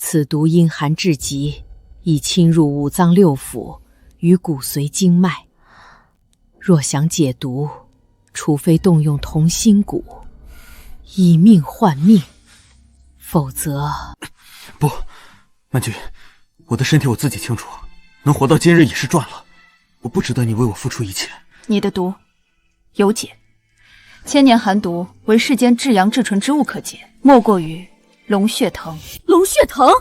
此毒阴寒至极，已侵入五脏六腑与骨髓经脉。若想解毒，除非动用同心骨，以命换命，否则……不，曼君，我的身体我自己清楚，能活到今日已是赚了。我不值得你为我付出一切。你的毒有解，千年寒毒为世间至阳至纯之物可解，莫过于龙血藤。龙血藤，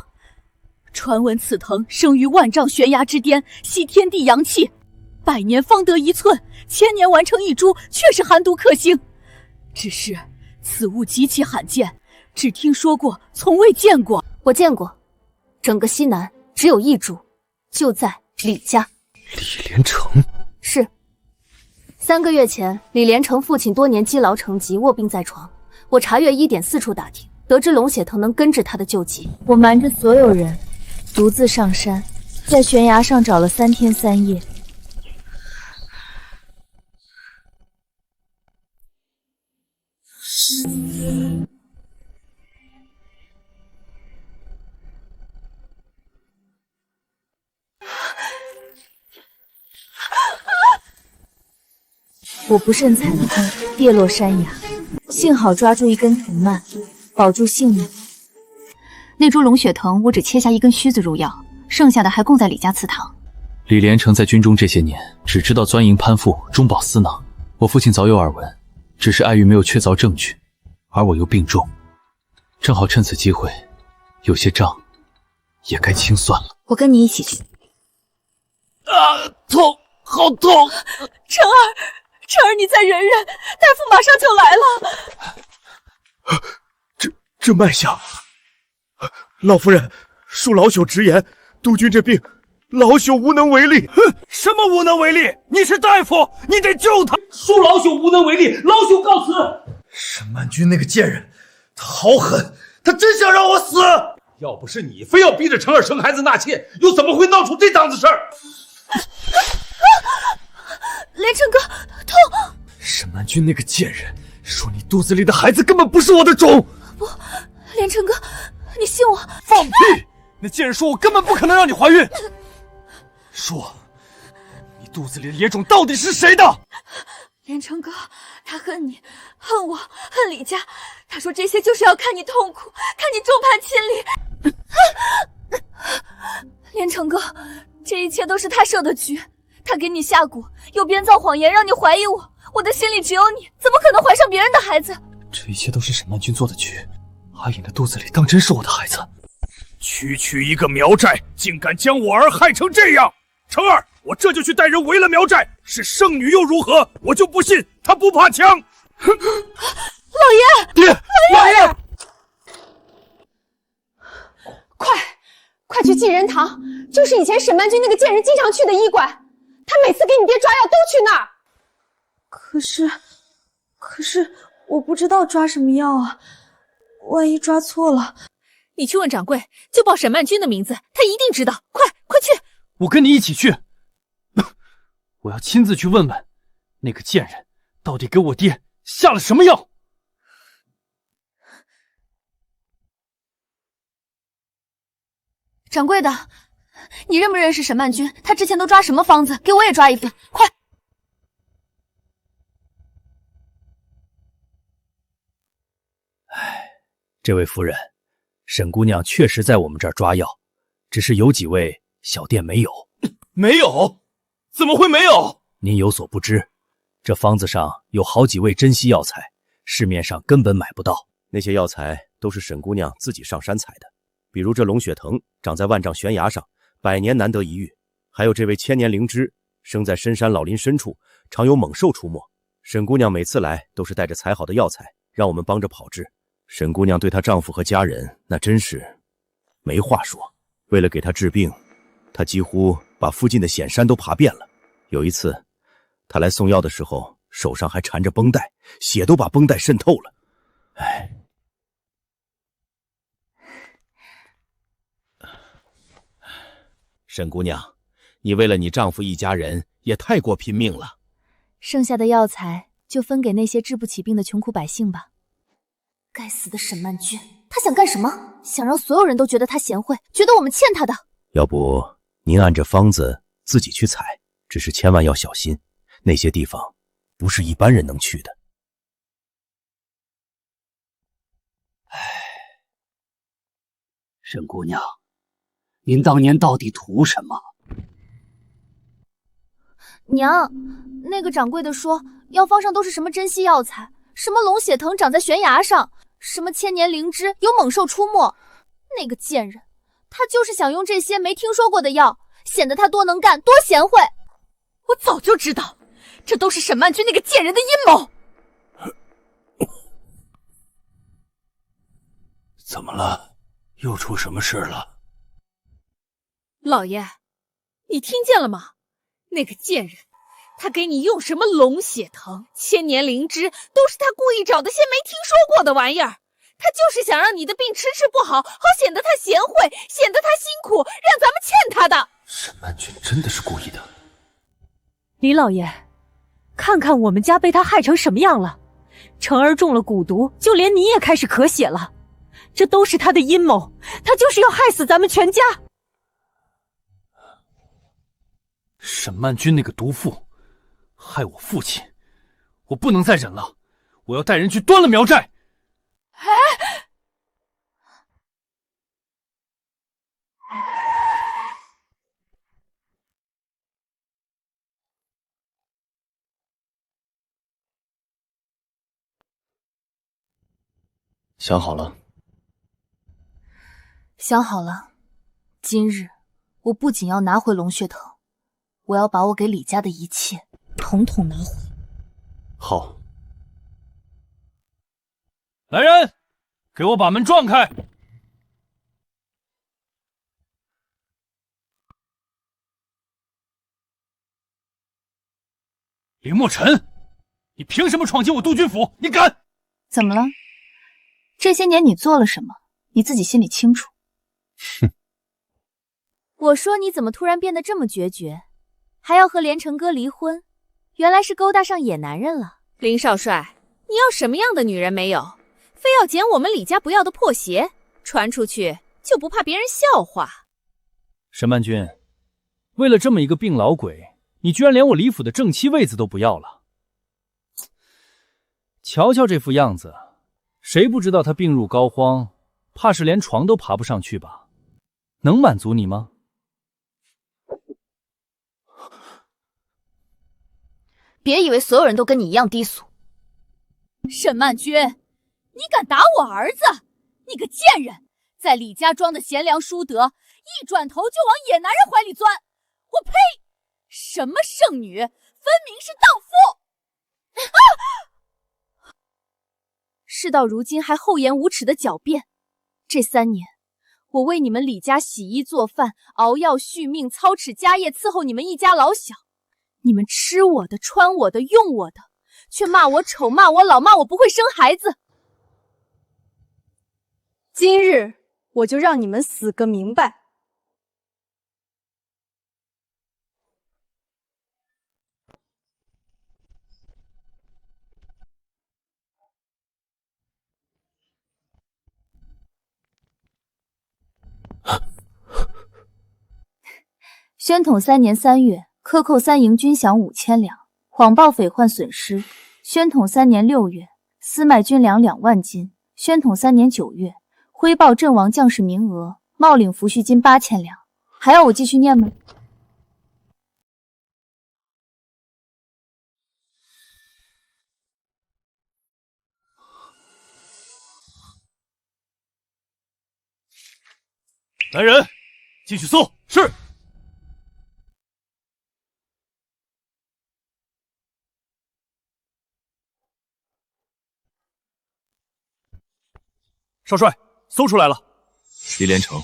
传闻此藤生于万丈悬崖之巅，吸天地阳气，100年方得1寸，1000年完成1株，确是寒毒克星。只是此物极其罕见，只听说过，从未见过。我见过，整个西南只有1株，就在李家。李连成是。3个月前，李连成父亲多年积劳成疾，卧病在床。我查阅1点4处打听，得知龙血藤能根治他的旧疾。我瞒着所有人，独自上山，在悬崖上找了3天3夜。我不慎踩了空，跌落山崖，幸好抓住一根藤蔓，保住性命。那株龙血藤，我只切下1根须子入药，剩下的还供在李家祠堂。李连成在军中这些年，只知道钻营攀附，中饱私囊。我父亲早有耳闻，只是碍于没有确凿证据，而我又病重，正好趁此机会，有些账也该清算了。我跟你一起去。痛，好痛！晨儿，你再忍忍，大夫马上就来了。这脉象，老夫人，恕老朽直言，督军这病，老朽无能为力。什么无能为力？你是大夫，你得救他。恕老朽无能为力，老朽告辞。沈曼君那个贱人，他好狠，他真想让我死。要不是你非要逼着成儿生孩子纳妾，又怎么会闹出这档子事儿？连成哥，痛！沈曼君那个贱人说你肚子里的孩子根本不是我的种。不，连成哥，你信我。放屁！那贱人说我根本不可能让你怀孕。说，你肚子里的野种到底是谁的？连成哥，他恨你，恨我，恨李家。他说这些就是要看你痛苦，看你众叛亲离。连成哥，这一切都是他设的局。他给你下蛊，又编造谎言让你怀疑我。我的心里只有你，怎么可能怀上别人的孩子？这一切都是沈曼君做的局。阿隐的肚子里当真是我的孩子？区一个苗寨，竟敢将我儿害成这样！成儿，我这就去带人围了苗寨。是圣女又如何？我就不信她不怕枪！老爷，爹，老爷，快去济仁堂，就是以前沈曼君那个贱人经常去的医馆。他每次给你爹抓药都去那儿。可是我不知道抓什么药啊，万一抓错了。你去问掌柜，就报沈曼君的名字，他一定知道。快去！我跟你一起去。我要亲自去问问，那个贱人到底给我爹下了什么药。掌柜的，你认不认识沈曼君？他之前都抓什么方子？给我也抓一份，快！这位夫人，沈姑娘确实在我们这儿抓药，只是有几味小店没有。没有？怎么会没有？您有所不知，这方子上有好几味珍稀药材，市面上根本买不到。那些药材都是沈姑娘自己上山采的，比如这龙血藤长在万丈悬崖上，100年难得一遇；还有这位千年灵芝，生在深山老林深处，常有猛兽出没。沈姑娘每次来都是带着采好的药材，让我们帮着炮制。沈姑娘对她丈夫和家人那真是没话说。为了给他治病，他几乎把附近的险山都爬遍了。有一次，他来送药的时候，手上还缠着绷带，血都把绷带渗透了。唉，沈姑娘，你为了你丈夫一家人也太过拼命了。剩下的药材就分给那些治不起病的穷苦百姓吧。该死的沈曼君，他想干什么？想让所有人都觉得他贤惠，觉得我们欠他的。要不您按着方子自己去采，只是千万要小心，那些地方不是一般人能去的。沈姑娘，您当年到底图什么？娘，那个掌柜的说药方上都是什么珍稀药材，什么龙血藤长在悬崖上，什么千年灵芝有猛兽出没。那个贱人，他就是想用这些没听说过的药，显得他多能干多贤惠。我早就知道，这都是沈曼君那个贱人的阴谋。怎么了？又出什么事了？老爷，你听见了吗？那个贱人，他给你用什么龙血藤、千年灵芝，都是他故意找的些没听说过的玩意儿。他就是想让你的病迟迟不好，好显得他贤惠，显得他辛苦，让咱们欠他的。沈曼君真的是故意的。李老爷，看看我们家被他害成什么样了。成儿中了蛊毒，就连你也开始咳血了。这都是他的阴谋，他就是要害死咱们全家。沈曼君那个毒妇，害我父亲，我不能再忍了，我要带人去端了苗寨。想好了？想好了，今日我不仅要拿回龙血藤，我要把我给李家的一切统统拿回。好。来人，给我把门撞开！林墨尘，你凭什么闯进我督军府？你敢！怎么了？这些年你做了什么，你自己心里清楚。哼！我说你怎么突然变得这么决绝，还要和连城哥离婚？原来是勾搭上野男人了。林少帅，你要什么样的女人没有？非要捡我们李家不要的破鞋，传出去就不怕别人笑话？沈曼君，为了这么一个病老鬼，你居然连我李府的正妻位子都不要了。瞧瞧这副样子，谁不知道他病入膏肓，怕是连床都爬不上去吧？能满足你吗？别以为所有人都跟你一样低俗。沈曼君，你敢打我儿子？你个贱人，在李家庄的贤良淑德，一转头就往野男人怀里钻。我呸！什么圣女，分明是荡妇！事到如今还厚颜无耻的狡辩。这3年，我为你们李家洗衣做饭、熬药续命、操持家业，伺候你们一家老小。你们吃我的、穿我的、用我的，却骂我丑、骂我老、骂我不会生孩子。今日我就让你们死个明白。宣统3年3月，克扣3营军饷5000两，谎报匪患损失。宣统3年6月，私卖军粮2万斤。宣统3年9月，挥报阵亡将士名额，冒领抚恤金8000两。还要我继续念吗？来人，进去搜。是。少帅，搜出来了。李连成，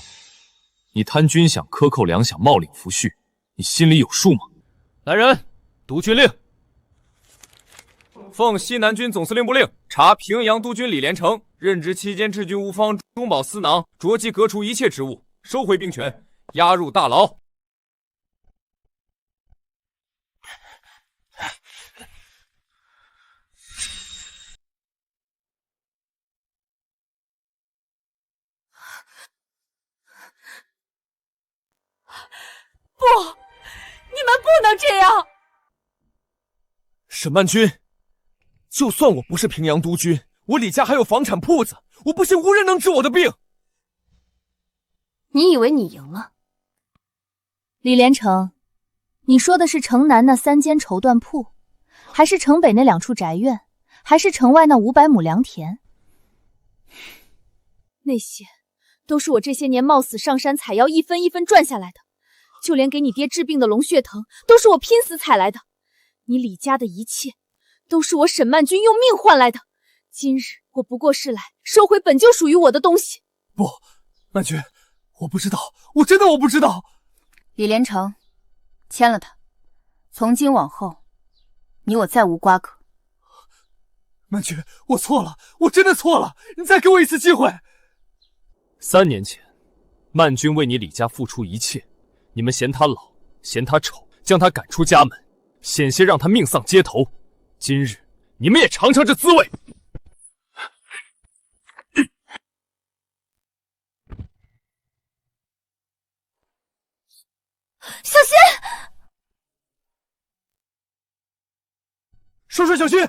你贪军饷、克扣粮饷、冒领抚恤，你心里有数吗？来人，督军令。奉西南军总司令部令，查平阳督军李连成任职期间治军无方，中饱私囊，着即革除一切职务，收回兵权，押入大牢。不，你们不能这样！沈曼君，就算我不是平阳督军，我李家还有房产铺子，我不信无人能治我的病。你以为你赢了？李连成，你说的是城南那3间绸缎铺，还是城北那2处宅院，还是城外那500亩良田？那些都是我这些年冒死上山采药一分一分赚下来的。就连给你爹治病的龙血藤，都是我拼死采来的。你李家的一切，都是我沈曼君用命换来的。今日我不过是来收回本就属于我的东西。不，曼君，我不知道，我真的不知道。李连成，签了他。从今往后，你我再无瓜葛。曼君，我错了，我真的错了，你再给我一次机会。3年前，曼君为你李家付出一切。你们嫌他老，嫌他丑，将他赶出家门，险些让他命丧街头。今日你们也尝尝这滋味。小心！少帅小心！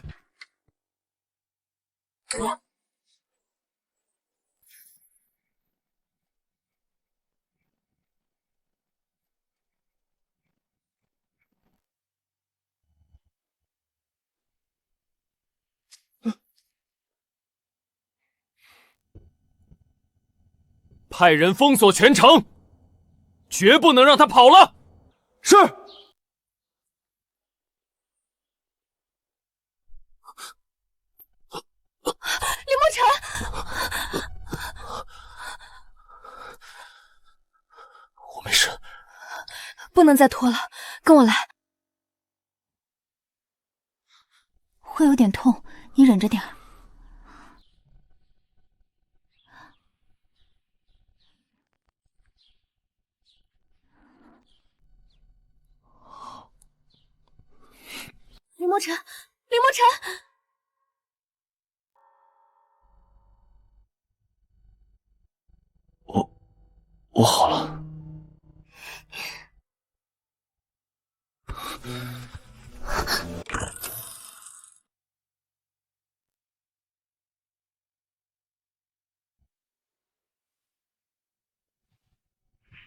派人封锁全城，绝不能让他跑了。是。李莫尘，我没事。不能再拖了，跟我来。会有点痛，你忍着点儿。李莫尘，李莫尘，我好了。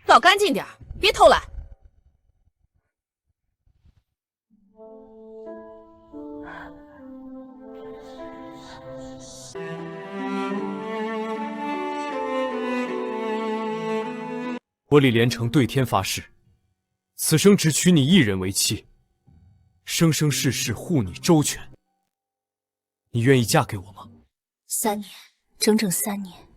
倒干净点，别偷懒。我李连成对天发誓，此生只娶你一人为妻，生生世世护你周全。你愿意嫁给我吗？3年，整整3年，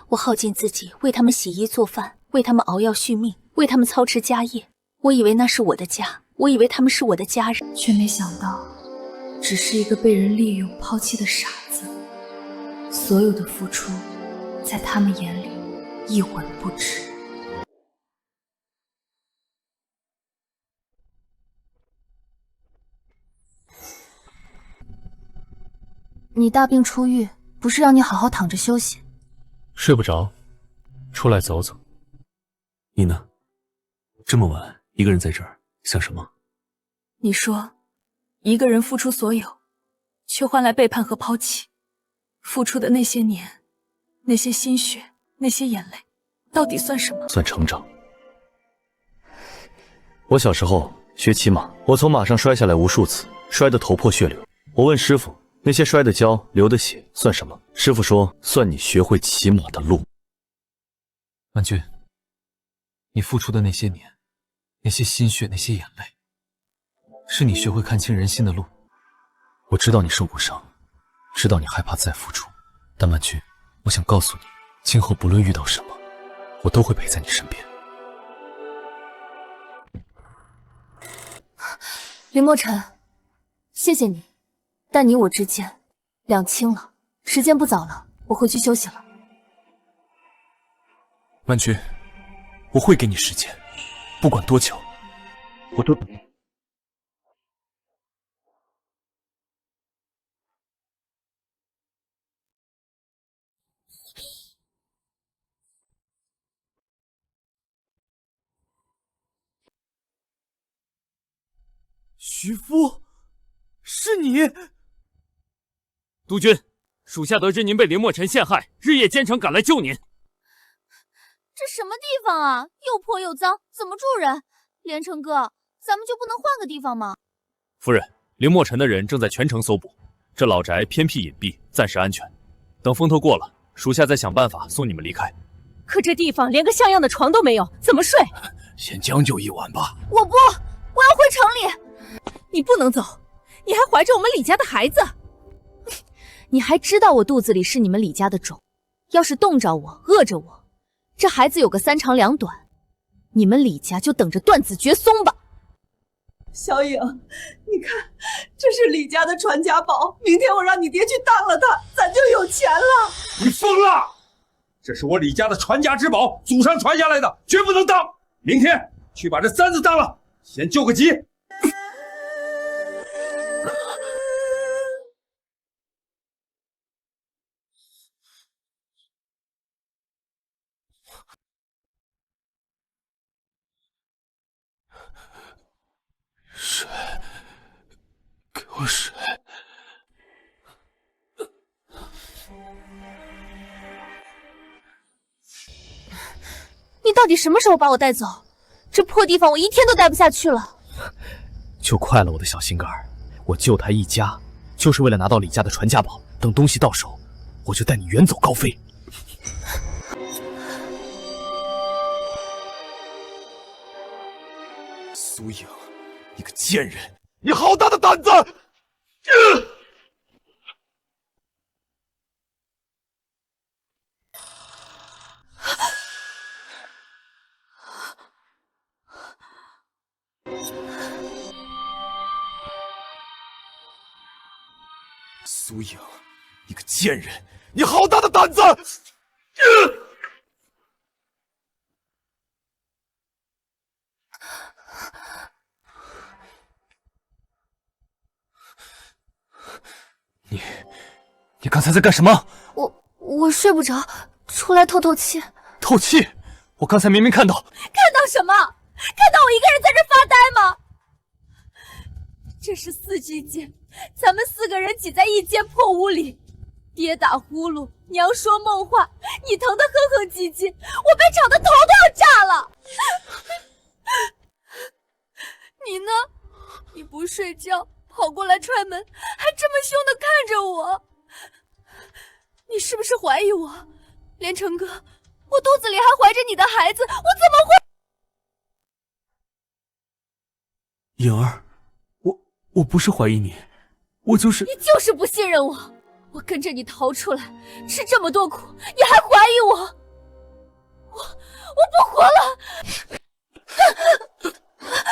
我耗尽自己为他们洗衣做饭，为他们熬药续命，为他们操持家业。我以为那是我的家，我以为他们是我的家人，却没想到，只是一个被人利用、抛弃的傻子。所有的付出，在他们眼里一文不值。你大病初愈，不是让你好好躺着休息？睡不着，出来走走。你呢？这么晚一个人在这儿，想什么？你说，一个人付出所有，却换来背叛和抛弃，付出的那些年，那些心血，那些眼泪，到底算什么？算成长。我小时候学骑马，我从马上摔下来无数次，摔得头破血流。我问师傅，那些摔的跤、流的血算什么？师傅说，算你学会骑马的路。曼君，你付出的那些年，那些心血，那些眼泪，是你学会看清人心的路。我知道你受过伤，知道你害怕再付出，但曼君，我想告诉你，今后不论遇到什么，我都会陪在你身边。林墨尘，谢谢你，但你我之间两清了。时间不早了，我回去休息了。曼君，我会给你时间，不管多久，我都等你。徐夫，是你！督军，属下得知您被林墨尘陷害，日夜兼程赶来救您。这什么地方啊？又破又脏，怎么住人？连城哥，咱们就不能换个地方吗？夫人，林墨尘的人正在全城搜捕，这老宅偏僻隐蔽，暂时安全。等风头过了，属下再想办法送你们离开。可这地方连个像样的床都没有，怎么睡？先将就一晚吧。我不，我要回城里。你不能走，你还怀着我们李家的孩子。你还知道我肚子里是你们李家的种，要是冻着我，饿着我，这孩子有个3长2短，你们李家就等着断子绝孙吧。小影，你看，这是李家的传家宝，明天我让你爹去当了他，咱就有钱了。你疯了！这是我李家的传家之宝，祖上传下来的，绝不能当。明天去把这3子当了，先救个急。水，给我水！你到底什么时候把我带走？这破地方我一天都待不下去了。就快了，我的小心肝儿！我救他一家，就是为了拿到李家的传家宝。等东西到手，我就带你远走高飞。苏影，你个贱人！你好大的胆子！苏影，你个贱人！你好大的胆子！你刚才在干什么？我睡不着，出来透透气。透气？我刚才明明看到。看到什么？看到我一个人在这发呆吗？这是4季节，咱们4个人挤在一间破屋里，爹打呼噜，娘说梦话，你疼得哼哼唧唧，我被吵得头都要炸了。你呢？你不睡觉，跑过来踹门，还这么凶地看着我。你是不是怀疑我？连城哥，我肚子里还怀着你的孩子，我怎么会？颖儿，我不是怀疑你，我就是……你就是不信任我！我跟着你逃出来，吃这么多苦，你还怀疑我？我不活了！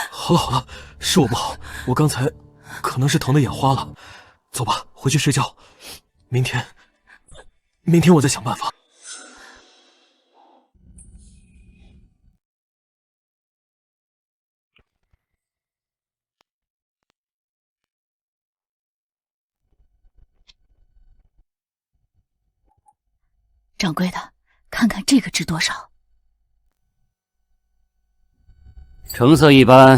好了好了，是我不好，我刚才可能是疼得眼花了。走吧，回去睡觉。明天我再想办法。掌柜的，看看这个值多少？成色一般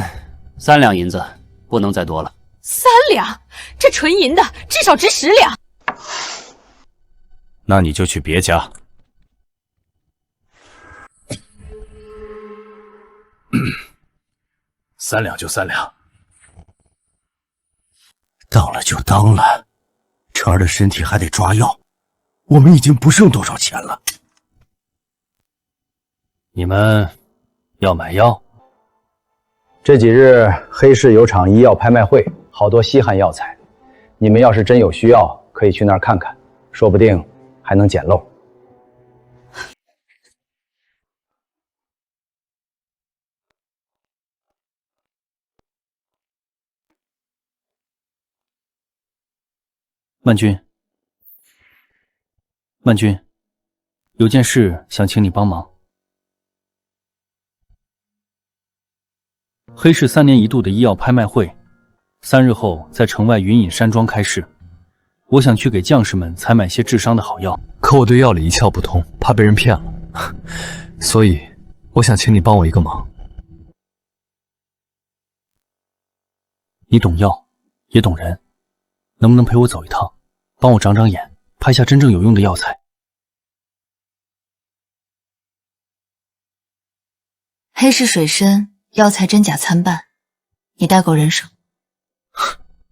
，3两银子，不能再多了。3两？这纯银的至少值10两。那你就去别家。3两就3两。当了就当了，成儿的身体还得抓药，我们已经不剩多少钱了。你们要买药？这几日黑市有场医药拍卖会，好多稀罕药材，你们要是真有需要，可以去那儿看看，说不定还能捡漏。曼君，曼君，有件事想请你帮忙。黑市3年一度的医药拍卖会，3日后在城外云隐山庄开市。我想去给将士们采买些治伤的好药，可我对药理一窍不通，怕被人骗了，所以我想请你帮我一个忙。你懂药，也懂人，能不能陪我走一趟，帮我长长眼，拍下真正有用的药材？黑市水深，药材真假参半，你带够人手。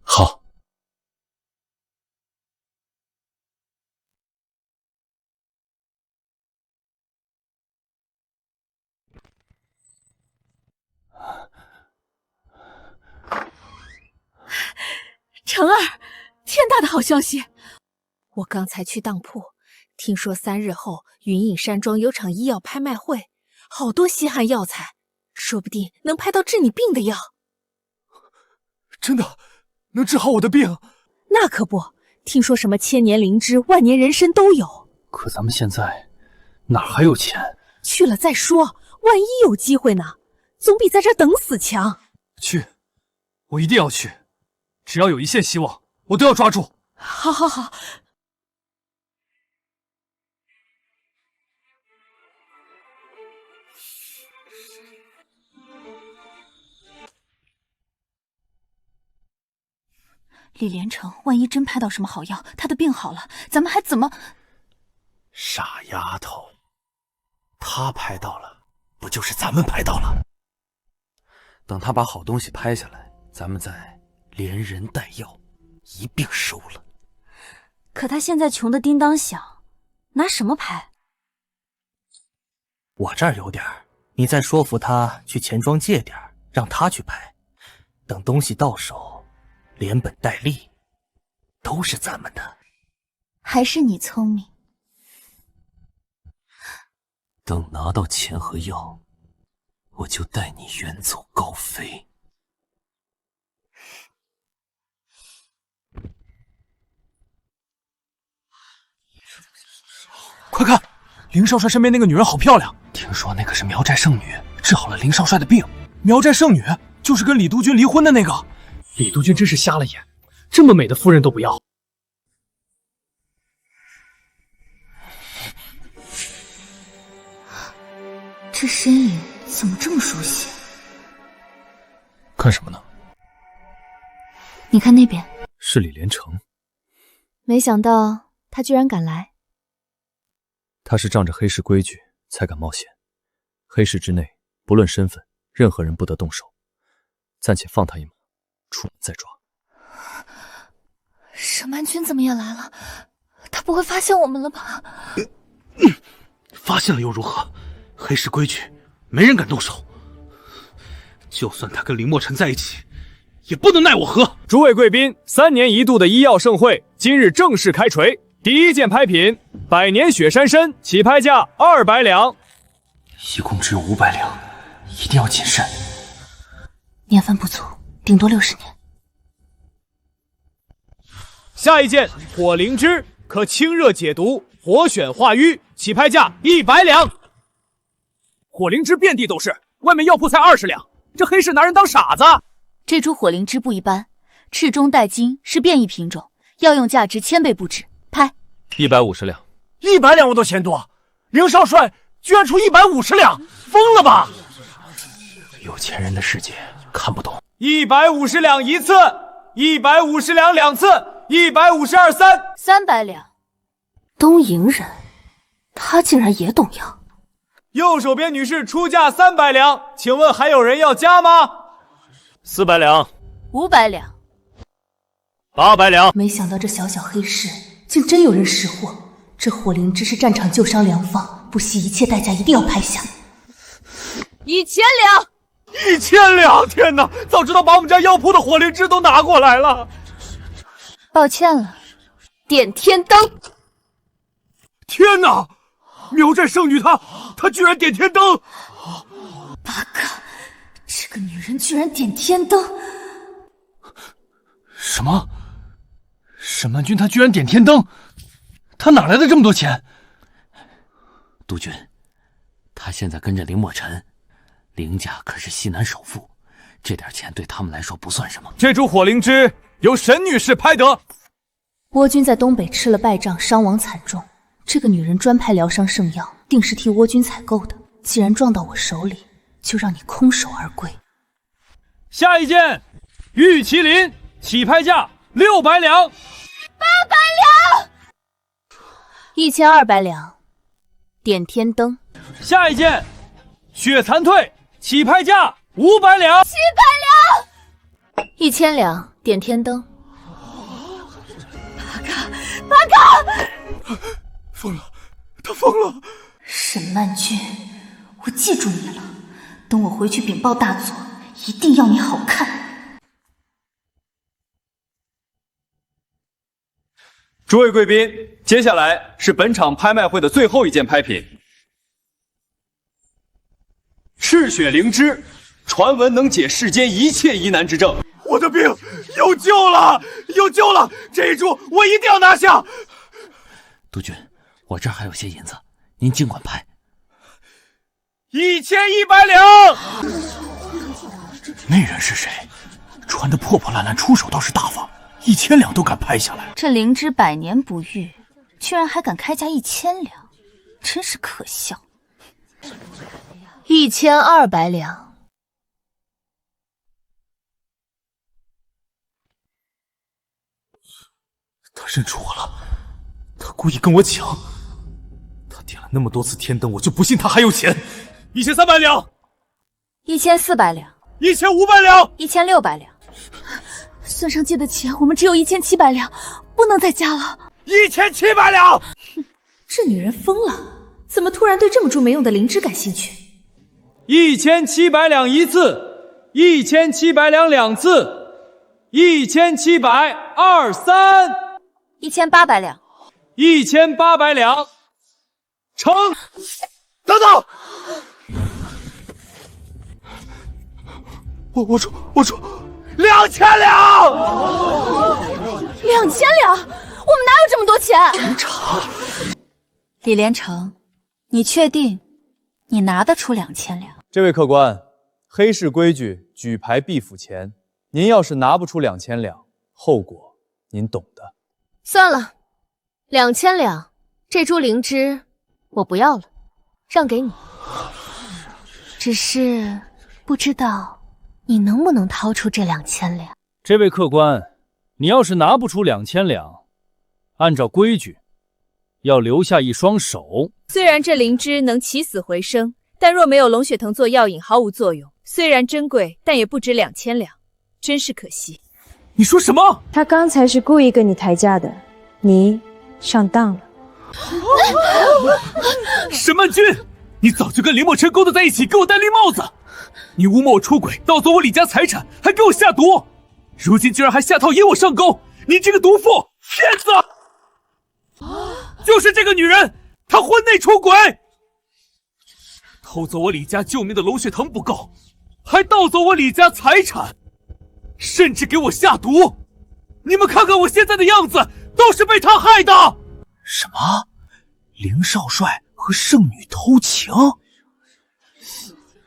好。成儿，天大的好消息！我刚才去当铺，听说3日后云隐山庄有场医药拍卖会，好多稀罕药材，说不定能拍到治你病的药。真的能治好我的病？那可不，听说什么千年灵芝、万年人参都有。可咱们现在哪还有钱？去了再说，万一有机会呢？总比在这儿等死强。去，我一定要去，只要有一线希望，我都要抓住。好好好。李连成，万一真拍到什么好药，他的病好了，咱们还怎么……傻丫头，他拍到了，不就是咱们拍到了？等他把好东西拍下来，咱们再连人带药一并收了。可他现在穷得叮当响，拿什么拍？我这儿有点儿，你再说服他去钱庄借点儿，让他去拍。等东西到手，连本带利，都是咱们的。还是你聪明。等拿到钱和药，我就带你远走高飞。快看，林少帅身边那个女人好漂亮，听说那个是苗寨圣女，治好了林少帅的病。苗寨圣女就是跟李督军离婚的那个。李督军真是瞎了眼，这么美的夫人都不要。这身影怎么这么熟悉？看什么呢？你看那边，是李连成。没想到他居然敢来。他是仗着黑市规矩才敢冒险。黑市之内，不论身份，任何人不得动手。暂且放他一马，出门再抓。沈曼君怎么也来了？他不会发现我们了吧？发现了又如何？黑市规矩，没人敢动手。就算他跟林墨尘在一起，也不能奈我何。诸位贵宾，3年一度的医药盛会今日正式开锤。第一件拍品，百年雪山参，起拍价200两。一共只有500两，一定要谨慎。年份不足，顶多60年。下一件火灵芝，可清热解毒，活血化瘀，起拍价100两。火灵芝遍地都是，外面药铺才20两，这黑市拿人当傻子。这株火灵芝不一般，赤中带金，是变异品种，药用价值1000倍不止。拍150两。100两我都嫌多，林少帅居然出150两，疯了吧？有钱人的世界看不懂。 150两一次，150两2次，152、300两。东瀛人，他竟然也懂药。右手边女士出价300两，请问还有人要加吗？400两，500两，800两。没想到这小小黑市竟真有人识货。这火灵芝是战场救伤良方，不惜一切代价一定要拍下。1000两。1000两！天哪，早知道把我们家药铺的火灵芝都拿过来了。抱歉了，点天灯。天哪，苗寨圣女她居然点天灯！八嘎，这个女人居然点天灯！什么？沈曼君他居然点天灯，他哪来的这么多钱？督军，他现在跟着林墨尘，林家可是西南首富，这点钱对他们来说不算什么。这株火灵芝由沈女士拍得。倭军在东北吃了败仗，伤亡惨重。这个女人专派疗伤圣药，定是替倭军采购的。既然撞到我手里，就让你空手而归。下一件，玉麒麟，起拍价600两。800两，1200两。点天灯。下一件，血残退，起拍价500两。700两，1000两。点天灯。八嘎！疯了，他疯了！沈曼君，我记住你了，等我回去禀报大佐，一定要你好看。诸位贵宾，接下来是本场拍卖会的最后一件拍品——赤血灵芝，传闻能解世间一切疑难之症。我的病有救了，有救了！这一株我一定要拿下。督军，我这儿还有些银子，您尽管拍。1100两。那人是谁？穿得破破烂烂，出手倒是大方，1000两都敢拍下来。这灵芝100年不遇，居然还敢开价1000两，真是可笑。1200两。他认出我了，他故意跟我抢。他点了那么多次天灯，我就不信他还有钱。1300两，1400两，1500两，1600两。孙上借的钱我们只有1700两，不能再加了。1700两。这女人疯了，怎么突然对这么株没用的灵芝感兴趣？1700两一次，1700两2次，1723。1800两，1800两，成。等等，我出2000两！2000两，我们哪有这么多钱？李连成，你确定你拿得出2000两？这位客官，黑市规矩，举牌必付钱。您要是拿不出2000两，后果您懂的。算了，2000两，这株灵芝我不要了，让给你。只是不知道你能不能掏出这2000两。这位客官，你要是拿不出2000两，按照规矩，要留下一双手。虽然这灵芝能起死回生，但若没有龙血藤做药引，毫无作用。虽然珍贵，但也不值2000两，真是可惜。你说什么？他刚才是故意跟你抬价的，你上当了。沈曼君，你早就跟林墨尘勾搭在一起，给我戴绿帽子！你诬陷我出轨，盗走我李家财产，还给我下毒，如今居然还下套引我上钩！你这个毒妇，骗子！就是这个女人，她婚内出轨，偷走我李家救命的龙血藤不够，还盗走我李家财产。甚至给我下毒！你们看看我现在的样子，都是被他害的！什么？林少帅和圣女偷情？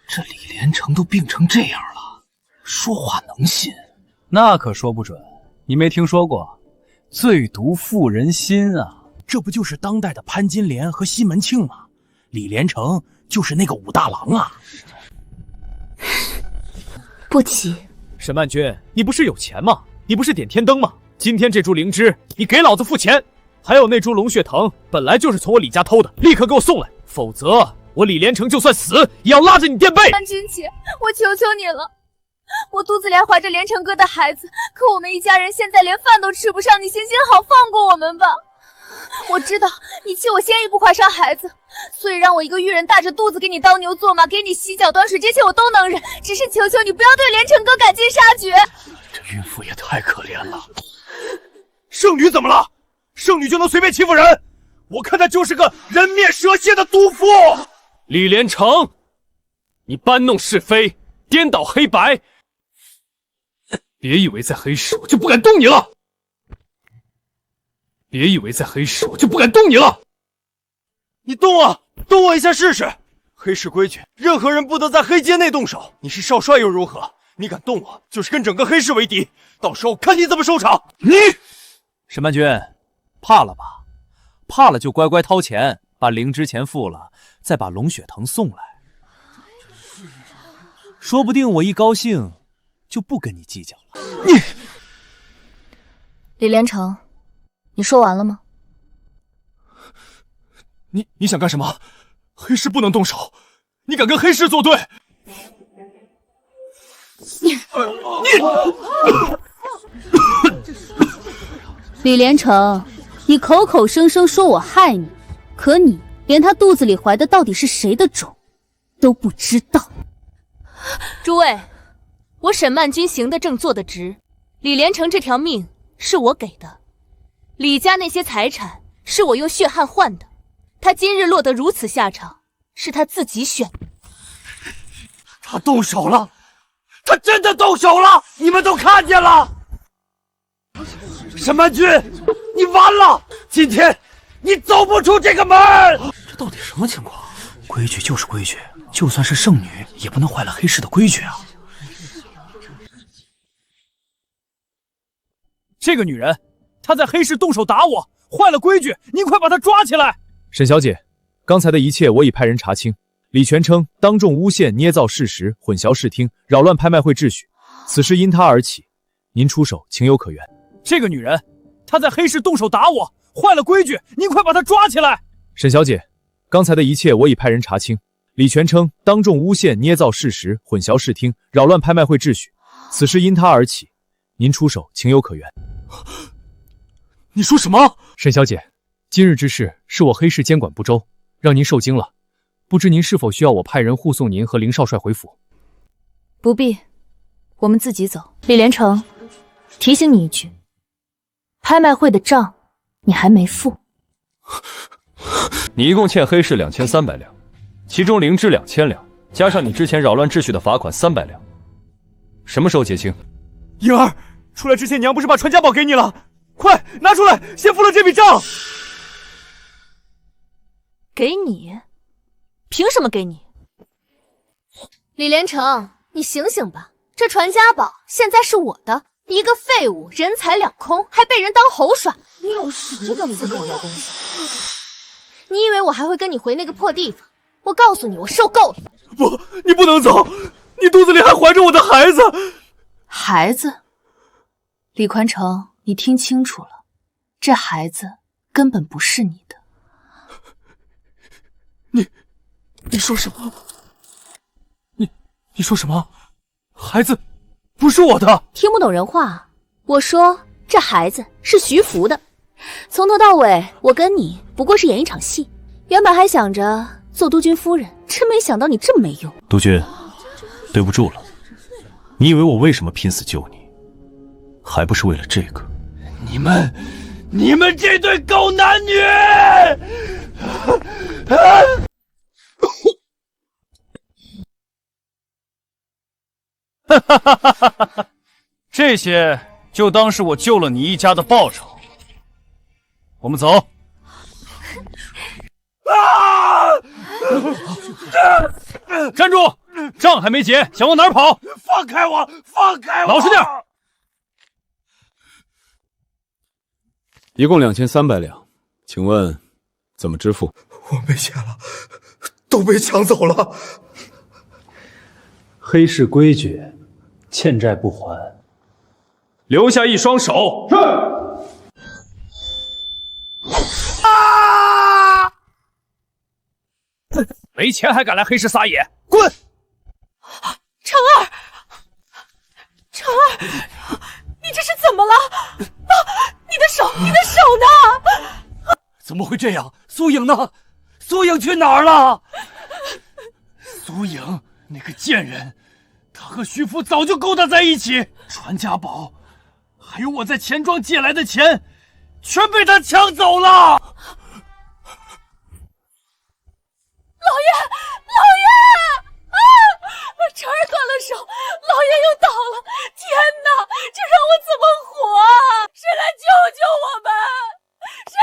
这李连成都病成这样了，说话能信？那可说不准。你没听说过最毒妇人心啊？这不就是当代的潘金莲和西门庆吗？李连成就是那个武大郎啊！不急。沈曼君，你不是有钱吗？你不是点天灯吗？今天这株灵芝，你给老子付钱！还有那株龙血藤，本来就是从我李家偷的，立刻给我送来，否则我李连成就算死，也要拉着你垫背！曼君姐，我求求你了，我肚子里还怀着连成哥的孩子，可我们一家人现在连饭都吃不上，你行行好，放过我们吧！我知道你弃我先一步怀上孩子，所以让我一个育人大着肚子给你当牛做马，给你洗脚端水，这些我都能忍。只是求求你不要对连成哥赶尽杀绝。这孕妇也太可怜了。圣女怎么了？圣女就能随便欺负人？我看她就是个人面蛇蝎的毒妇。李连成，你搬弄是非，颠倒黑白，别以为在黑市我就不敢动你了。别以为在黑市我就不敢动你了。你动啊，动我一下试试。黑市规矩，任何人不得在黑街内动手。你是少帅又如何？你敢动我，就是跟整个黑市为敌。到时候看你怎么收场。你，沈曼君，怕了吧？怕了就乖乖掏钱，把灵芝钱付了，再把龙血藤送来。说不定我一高兴就不跟你计较了。李连成，你说完了吗？你想干什么？黑市不能动手，你敢跟黑市作对？李连成，你口口声声说我害你，可你连他肚子里怀的到底是谁的种都不知道。诸位，我沈曼君行得正，坐得直。李连成这条命是我给的，李家那些财产是我用血汗换的。他今日落得如此下场，是他自己选的。他动手了，他真的动手了，你们都看见了。沈曼君，你完了！今天你走不出这个门。这到底什么情况？规矩就是规矩，就算是圣女，也不能坏了黑市的规矩啊！这个女人，她在黑市动手打我，坏了规矩，您快把她抓起来！沈小姐，刚才的一切我已派人查清。李全称当众诬陷、捏造事实、混淆视听、扰乱拍卖会秩序，此事因他而起，您出手情有可原。这个女人，她在黑市动手打我，坏了规矩，您快把她抓起来！沈小姐，刚才的一切我已派人查清。李全称当众诬陷、捏造事实、混淆视听、扰乱拍卖会秩序，此事因他而起，您出手情有可原。你说什么？沈小姐，今日之事是我黑市监管不周，让您受惊了。不知您是否需要我派人护送您和林少帅回府？不必，我们自己走。李连成，提醒你一句，拍卖会的账你还没付。你一共欠黑市2300两，其中灵芝2000两，加上你之前扰乱秩序的罚款300两，什么时候结清？莹儿，出来之前娘不是把传家宝给你了？快拿出来，先付了这笔账。给你？凭什么给你？李连成，你醒醒吧！这传家宝现在是我的，一个废物，人财两空，还被人当猴耍。你有10个字跟我要东西，你以为我还会跟你回那个破地方？我告诉你，我受够了。不，你不能走，你肚子里还怀着我的孩子。孩子？李宽成，你听清楚了，这孩子根本不是你的。你说什么？你说什么？孩子不是我的。听不懂人话。我说这孩子是徐福的，从头到尾我跟你不过是演一场戏。原本还想着做督军夫人，真没想到你这么没用。督军，对不住了。你以为我为什么拼死救你，还不是为了这个？你们这对狗男女！哈哈哈哈哈哈！这些就当是我救了你一家的报酬。我们走。站住！账还没结，想往哪儿跑？放开我！放开我！老实点！一共2300两，请问怎么支付？我没钱了，都被抢走了。黑市规矩，欠债不还，留下一双手。是。没钱还敢来黑市撒野，滚！成儿，成儿，你这是怎么了？啊，你的手呢？怎么会这样？苏颖呢？苏颖去哪儿了？苏颖那个贱人，她和徐福早就勾搭在一起，传家宝，还有我在钱庄借来的钱，全被她抢走了。老爷，老爷！啊！成儿断了手，老爷又倒了！天哪，这让我怎么活啊？谁来救救我们？谁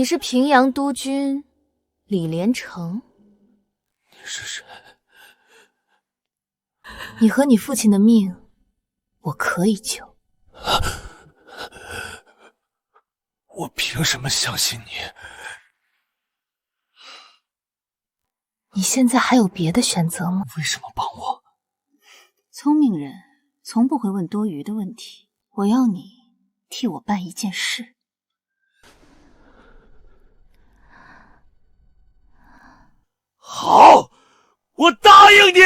你是平阳督军李连成？你是谁？你和你父亲的命，我可以救。我凭什么相信你？你现在还有别的选择吗？为什么帮我？聪明人从不会问多余的问题。我要你替我办一件事。好，我答应你。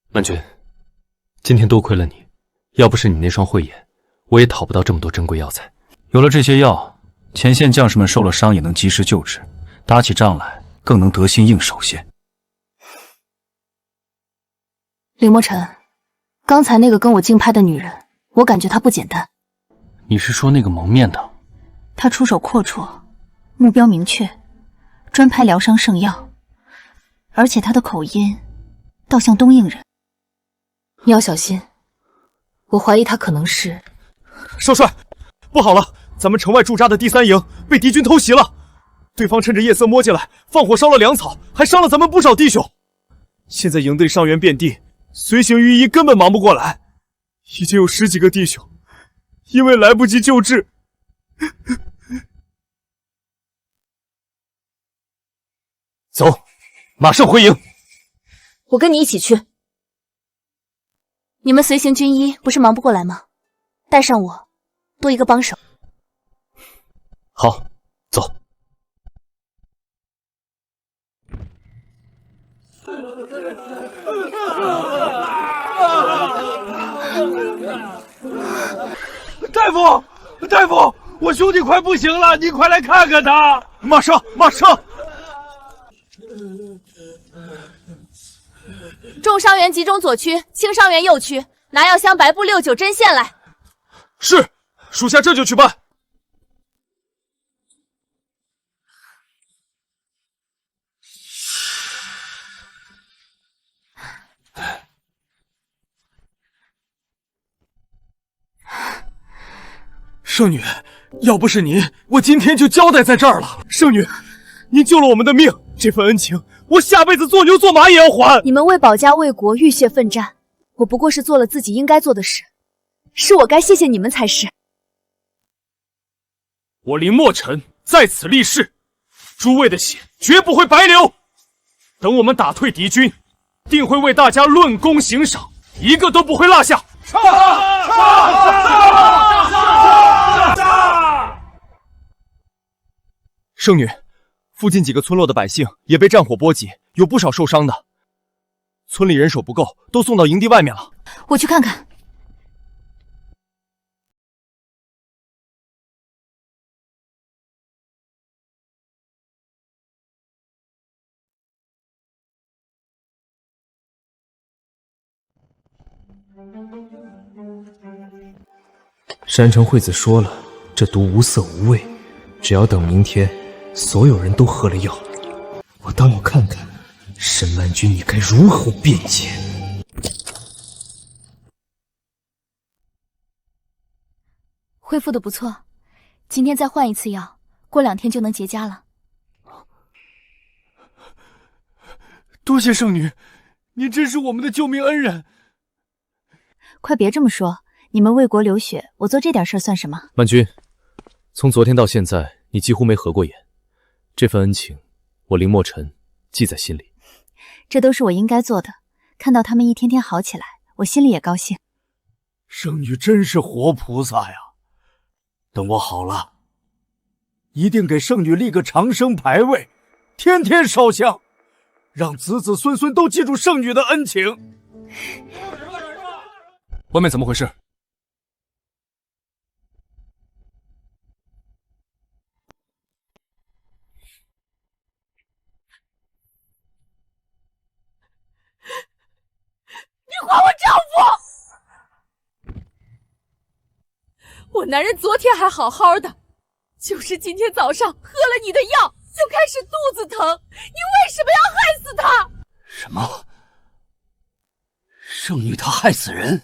曼君，今天多亏了你，要不是你那双慧眼，我也讨不到这么多珍贵药材。有了这些药，前线将士们受了伤也能及时救治，打起仗来更能得心应手些。林墨尘，刚才那个跟我竞拍的女人，我感觉她不简单。你是说那个蒙面的？她出手阔绰，目标明确，专拍疗伤圣药，而且她的口音倒像东瀛人。你要小心，我怀疑她可能是……少帅，不好了，咱们城外驻扎的第3营被敌军偷袭了，对方趁着夜色摸进来，放火烧了粮草，还伤了咱们不少弟兄。现在营队伤员遍地，随行御医根本忙不过来，已经有10几个弟兄因为来不及救治。走，马上回营。我跟你一起去。你们随行军医不是忙不过来吗？带上我，多一个帮手。好，走。大夫，大夫，我兄弟快不行了，你快来看看他！马上，马上！重伤员集中左区，轻伤员右区，拿药箱白布69针线来。是，属下这就去办。圣女，要不是您，我今天就交代在这儿了。圣女，您救了我们的命，这份恩情，我下辈子做牛做马也要还。你们为保家卫国浴血奋战，我不过是做了自己应该做的事，是我该谢谢你们才是。我林墨尘在此立誓，诸位的血绝不会白流。等我们打退敌军，定会为大家论功行赏，一个都不会落下。圣女，附近几个村落的百姓也被战火波及，有不少受伤的。村里人手不够，都送到营地外面了。我去看看。山城惠子说了，这毒无色无味，只要等明天所有人都喝了药，我看看沈曼君你该如何辩解。恢复的不错，今天再换一次药，过2天就能结痂了。多谢圣女，您真是我们的救命恩人。快别这么说，你们为国流血，我做这点事算什么？曼君，从昨天到现在，你几乎没合过眼，这份恩情，我林墨尘记在心里。这都是我应该做的，看到他们一天天好起来，我心里也高兴。圣女真是活菩萨呀！等我好了，一定给圣女立个长生牌位，天天烧香，让子子孙孙都记住圣女的恩情。外面怎么回事？你还我丈夫！我男人昨天还好好的，就是今天早上喝了你的药，就开始肚子疼。你为什么要害死他？什么？圣女她害死人？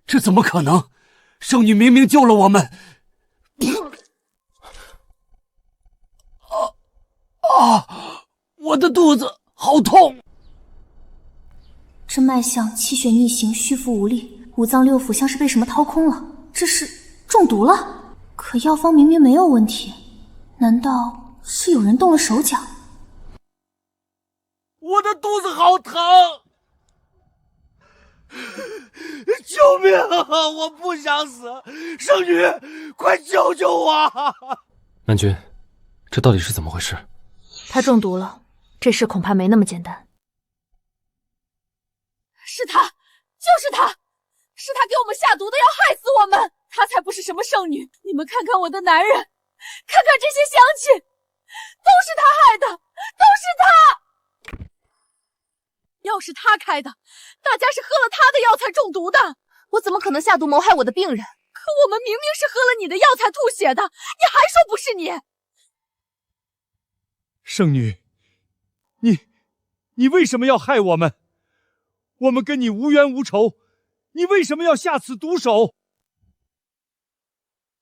这怎么可能？圣女明明救了我们。我的肚子好痛。这脉象气血逆行，虚浮无力，五脏六腑像是被什么掏空了，这是中毒了。可药方明明没有问题，难道是有人动了手脚？我的肚子好疼！救命啊！我不想死，圣女，快救救我！南君，这到底是怎么回事？他中毒了，这事恐怕没那么简单。是他，就是他，是他给我们下毒的，要害死我们！他才不是什么圣女！你们看看我的男人，看看这些乡亲，都是他害的，都是他！药是他开的，大家是喝了他的药才中毒的。我怎么可能下毒谋害我的病人？可我们明明是喝了你的药才吐血的，你还说不是你？圣女，你为什么要害我们？我们跟你无冤无仇，你为什么要下此毒手？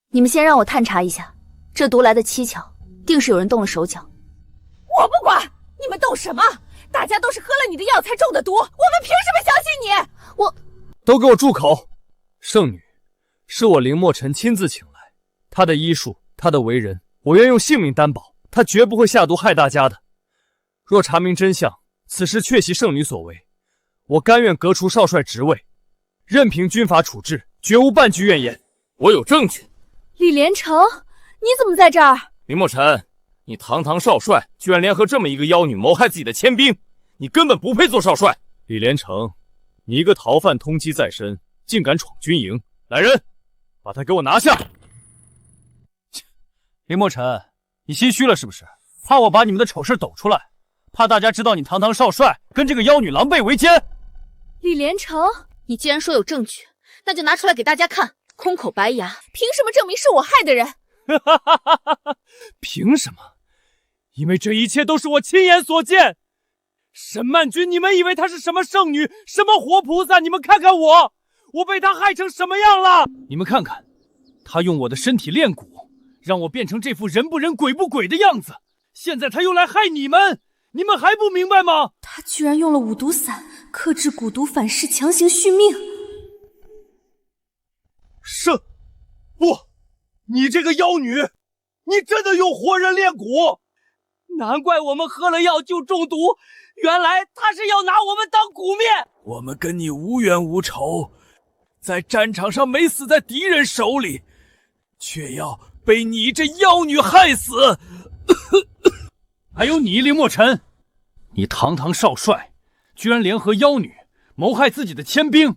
你们先让我探查一下，这毒来的蹊跷，定是有人动了手脚。我不管，你们动什么？大家都是喝了你的药才中的毒，我们凭什么相信你？都给我住口！圣女，是我林墨尘亲自请来，他的医术，他的为人，我愿用性命担保，他绝不会下毒害大家的。若查明真相，此事确系圣女所为，我甘愿革除少帅职位，任凭军法处置，绝无半句怨言。我有证据。李连成，你怎么在这儿？林墨尘，你堂堂少帅，居然联合这么一个妖女谋害自己的亲兵，你根本不配做少帅。李连成，你一个逃犯通缉在身，竟敢闯军营！来人，把他给我拿下！林墨尘，你心虚了是不是？怕我把你们的丑事抖出来？怕大家知道你堂堂少帅跟这个妖女狼狈为奸？李连成，你既然说有证据，那就拿出来给大家看。空口白牙，凭什么证明是我害的人？凭什么？因为这一切都是我亲眼所见。沈曼君，你们以为她是什么圣女，什么活菩萨？你们看看我，我被她害成什么样了？你们看看，她用我的身体炼蛊，让我变成这副人不人鬼不鬼的样子。现在她又来害你们，你们还不明白吗？他居然用了五毒散克制蛊毒反噬，强行续命。不，你这个妖女，你真的用活人炼蛊？难怪我们喝了药就中毒，原来他是要拿我们当蛊面。我们跟你无冤无仇，在战场上没死在敌人手里，却要被你这妖女害死。还有你，林墨尘，你堂堂少帅，居然联合妖女谋害自己的亲兵，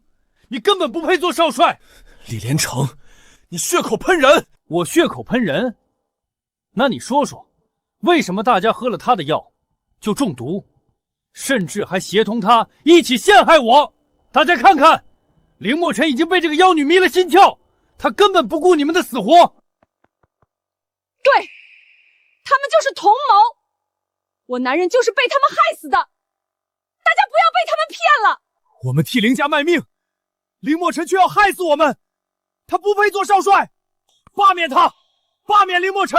你根本不配做少帅。李连成，你血口喷人！我血口喷人？那你说说，为什么大家喝了他的药就中毒，甚至还协同他一起陷害我？大家看看，林墨尘已经被这个妖女迷了心窍，他根本不顾你们的死活。对，他们就是同谋，我男人就是被他们害死的，大家不要被他们骗了。我们替林家卖命，林墨尘却要害死我们，他不配做少帅，罢免他，罢免林墨尘。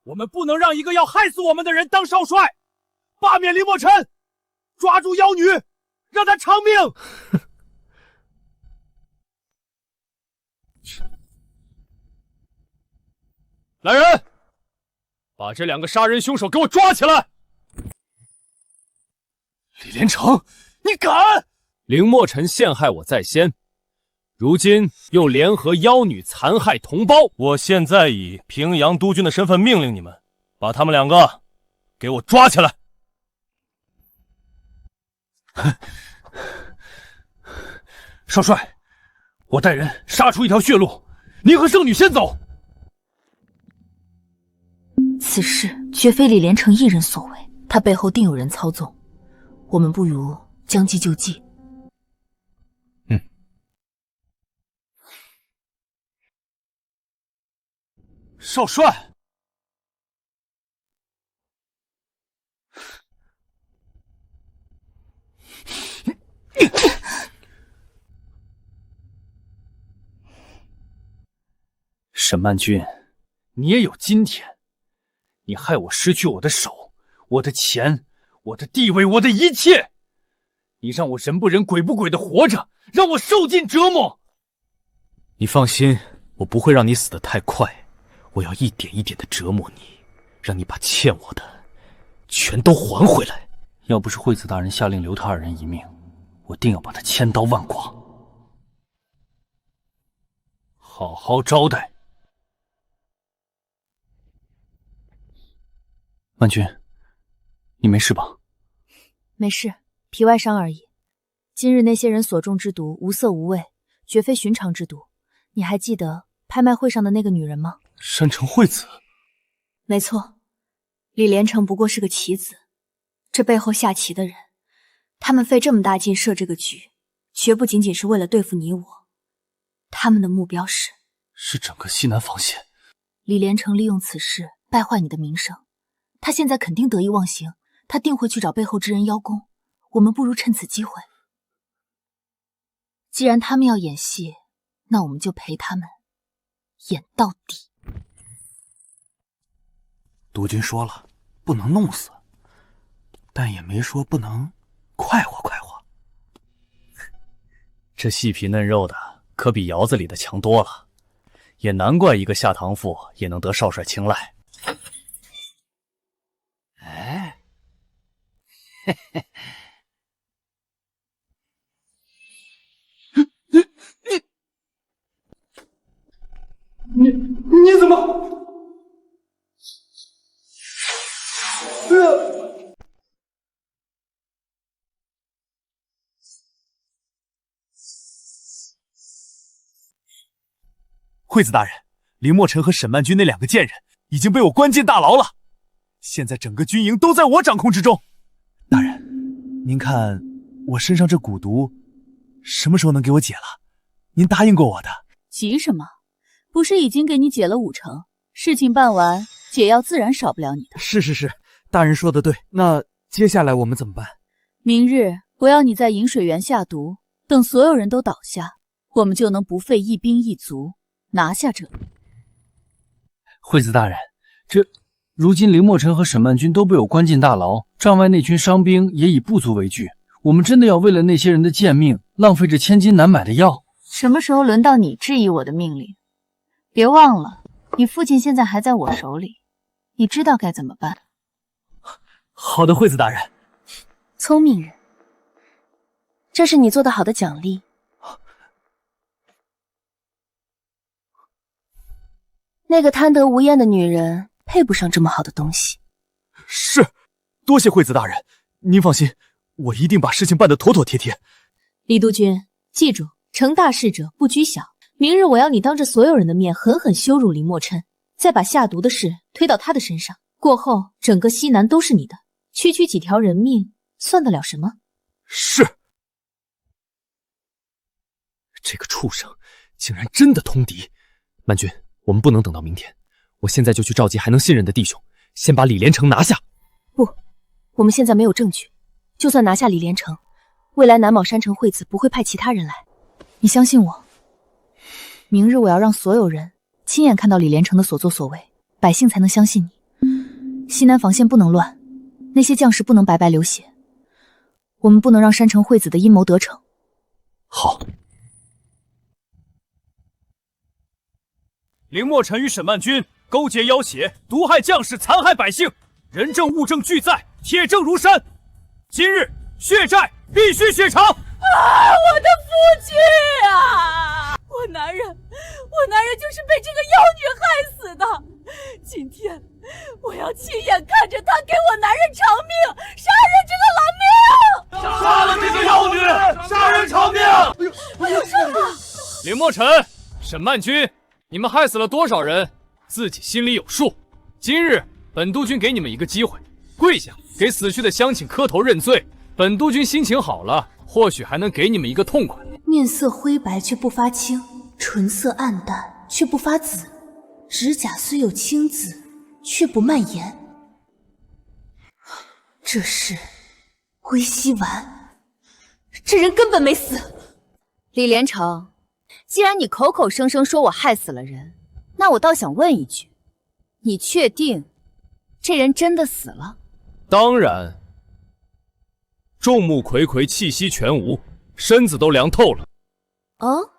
我们不能让一个要害死我们的人当少帅，罢免林墨尘，抓住妖女，让她偿命。来人，把这两个杀人凶手给我抓起来！李连成，你敢！林墨尘陷害我在先，如今又联合妖女残害同胞，我现在以平阳督军的身份命令你们，把他们两个给我抓起来。少帅，我带人杀出一条血路，您和圣女先走。此事绝非李连成一人所为，他背后定有人操纵，我们不如将计就计。少帅，沈曼君，你也有今天。你害我失去我的手、我的钱、我的地位、我的一切。你让我人不人鬼不鬼的活着，让我受尽折磨。你放心，我不会让你死得太快，我要一点一点的折磨你，让你把欠我的全都还回来。要不是惠子大人下令留他2人一命，我定要把他千刀万剐。好好招待。曼君，你没事吧？没事，皮外伤而已。今日那些人所中之毒无色无味，绝非寻常之毒。你还记得拍卖会上的那个女人吗？山城惠子。没错，李连成不过是个棋子，这背后下棋的人，他们费这么大劲设这个局，绝不仅仅是为了对付你我，他们的目标是整个西南防线。李连成利用此事败坏你的名声，他现在肯定得意忘形，他定会去找背后之人邀功。我们不如趁此机会，既然他们要演戏，那我们就陪他们演到底。督军说了，不能弄死，但也没说不能快活快活。这细皮嫩肉的可比窑子里的强多了，也难怪一个下堂妇也能得少帅青睐。哎，嘿嘿，你怎么？惠子大人，林墨尘和沈曼君那2个贱人已经被我关进大牢了，现在整个军营都在我掌控之中。大人，您看我身上这蛊毒什么时候能给我解了？您答应过我的。急什么？不是已经给你解了5成？事情办完，解药自然少不了你的。是，大人说的对。那接下来我们怎么办？明日我要你在饮水园下毒，等所有人都倒下，我们就能不费一兵一卒拿下这里。惠子大人，如今林墨尘和沈曼君都被我关进大牢，帐外那群伤兵也已不足为惧。我们真的要为了那些人的贱命，浪费这千金难买的药？什么时候轮到你质疑我的命令？别忘了，你父亲现在还在我手里，你知道该怎么办。好的，惠子大人。聪明人，这是你做的好的奖励。那个贪得无厌的女人配不上这么好的东西。是，多谢惠子大人。您放心，我一定把事情办得妥妥帖帖。李督军，记住，成大事者不拘小。明日我要你当着所有人的面狠狠羞辱林墨尘，再把下毒的事推到他的身上。过后，整个西南都是你的，区区几条人命算得了什么？是。这个畜生竟然真的通敌。曼君，我们不能等到明天，我现在就去召集还能信任的弟兄，先把李连成拿下。不，我们现在没有证据，就算拿下李连成，未来南卯山城惠子不会派其他人来。你相信我，明日我要让所有人亲眼看到李连成的所作所为，百姓才能相信你。西南防线不能乱，那些将士不能白白流血，我们不能让山城惠子的阴谋得逞。好。林墨尘与沈曼君勾结要挟，毒害将士，残害百姓，人证物证俱在，铁证如山。今日血债必须血偿！我的父亲啊！我男人就是被这个妖女害死的。今天我要亲眼看着他给我男人偿命，杀人这个狼命！杀了这个妖女，杀人偿命！林墨尘、沈曼君，你们害死了多少人，自己心里有数。今日本督军给你们一个机会，跪下给死去的乡亲磕头认罪。本督军心情好了，或许还能给你们一个痛快。面色灰白却不发青，唇色暗淡却不发紫，指甲虽有青紫，却不蔓延。这是归西丸，这人根本没死。李连成，既然你口口声声说我害死了人，那我倒想问一句，你确定这人真的死了？当然。众目睽睽，气息全无，身子都凉透了。哦，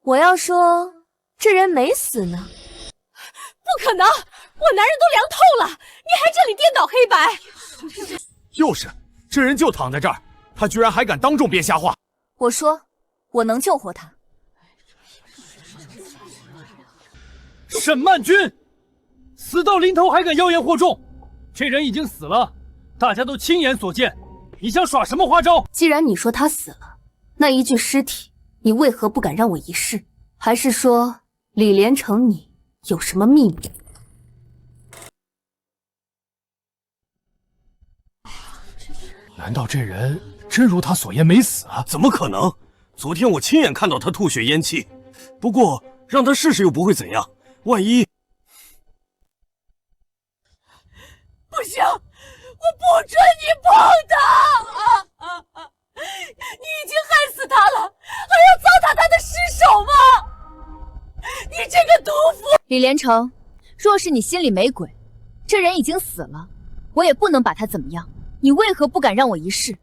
我要说这人没死呢。不可能，我男人都凉透了，你还这里颠倒黑白。就是，这人就躺在这儿，他居然还敢当众编瞎话。我说，我能救活他。沈曼君，死到临头还敢妖言惑众，这人已经死了，大家都亲眼所见，你想耍什么花招？既然你说他死了，那一具尸体，你为何不敢让我一试？还是说李连成你有什么秘密？难道这人真如他所言没死啊？怎么可能？昨天我亲眼看到他吐血咽气。不过让他试试又不会怎样，万一……不行，我不准你碰他！你已经害死他了，还要糟蹋他的尸首吗？你这个毒妇！李连成，若是你心里没鬼，这人已经死了，我也不能把他怎么样。你为何不敢让我一试？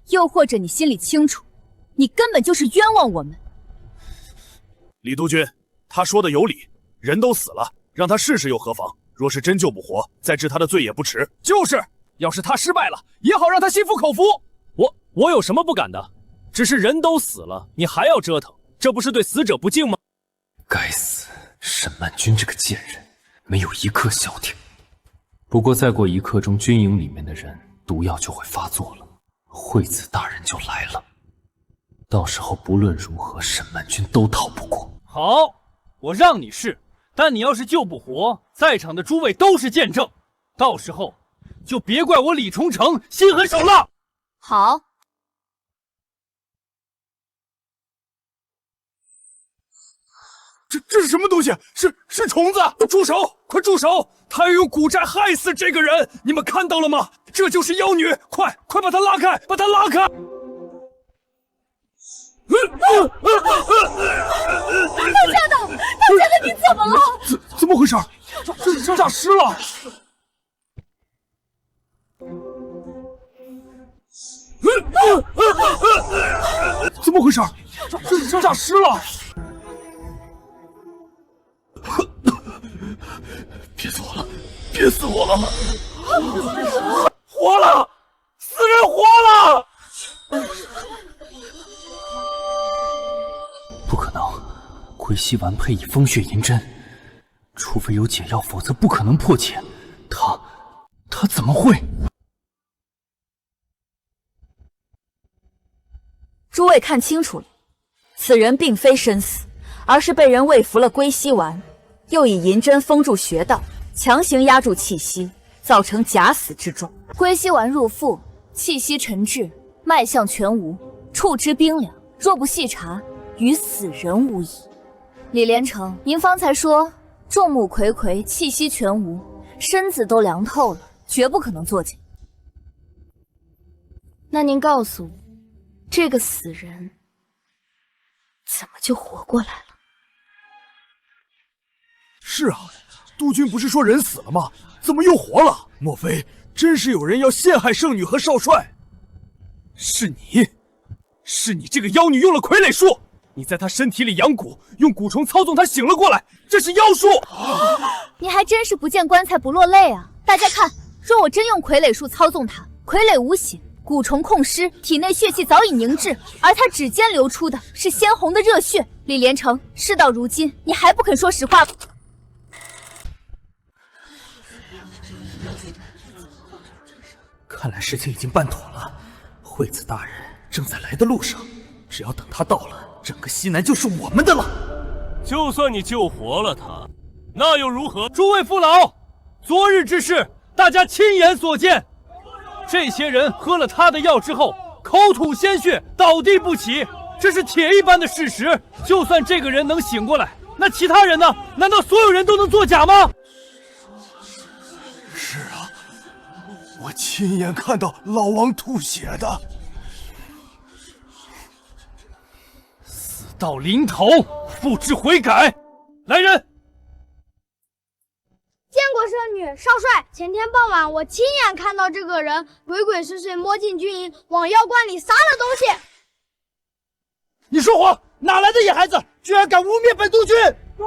又或者你心里清楚，你根本就是冤枉我们。李督军，他说的有理，人都死了，让他试试又何妨？若是真救不活，再治他的罪也不迟。就是，要是他失败了，也好让他心服口服。我有什么不敢的？只是人都死了，你还要折腾，这不是对死者不敬吗？该死，沈曼君这个贱人，没有一刻消停。不过再过1刻钟，军营里面的人毒药就会发作了，惠子大人就来了。到时候不论如何，沈曼君都逃不过。好，我让你试，但你要是救不活，在场的诸位都是见证，到时候就别怪我李重成心狠手辣。好。这是什么东西？是虫子！住手！快住手！他要用古寨害死这个人，你们看到了吗？这就是妖女！快把她拉开！把她拉开！大家的，你怎么了？怎么回事？这诈尸了！怎么回事？这诈尸了！别死我了！别死我了！活了！死人活了！不可能，归西丸配以风血银针，除非有解药，否则不可能破解。他怎么会？诸位看清楚了，此人并非身死，而是被人喂服了归西丸，又以银针封住穴道，强行压住气息，造成假死之状。归西丸入腹，气息沉滞，脉象全无，触之冰凉，若不细查，与死人无异。李连成，您方才说众目睽睽，气息全无，身子都凉透了，绝不可能作假。那您告诉我，这个死人怎么就活过来了？是啊，督军不是说人死了吗？怎么又活了？莫非真是有人要陷害圣女和少帅？是你这个妖女用了傀儡术！你在他身体里养蛊，用蛊虫操纵他醒了过来，这是妖术！你还真是不见棺材不落泪啊！大家看，若我真用傀儡术操纵他，傀儡无血，蛊虫控尸，体内血气早已凝滞，而他指尖流出的是鲜红的热血。李连成，事到如今，你还不肯说实话？看来事情已经办妥了，惠子大人正在来的路上，只要等他到了，整个西南就是我们的了。就算你救活了他，那又如何？诸位父老，昨日之事，大家亲眼所见。这些人喝了他的药之后，口吐鲜血，倒地不起，这是铁一般的事实。就算这个人能醒过来，那其他人呢？难道所有人都能作假吗？是啊，我亲眼看到老王吐血的。死到临头，不知悔改。来人，国圣女少帅，前天傍晚我亲眼看到这个人鬼鬼祟祟摸进军营，往药罐里撒了东西。你说谎！哪来的野孩子，居然敢污蔑本督军！不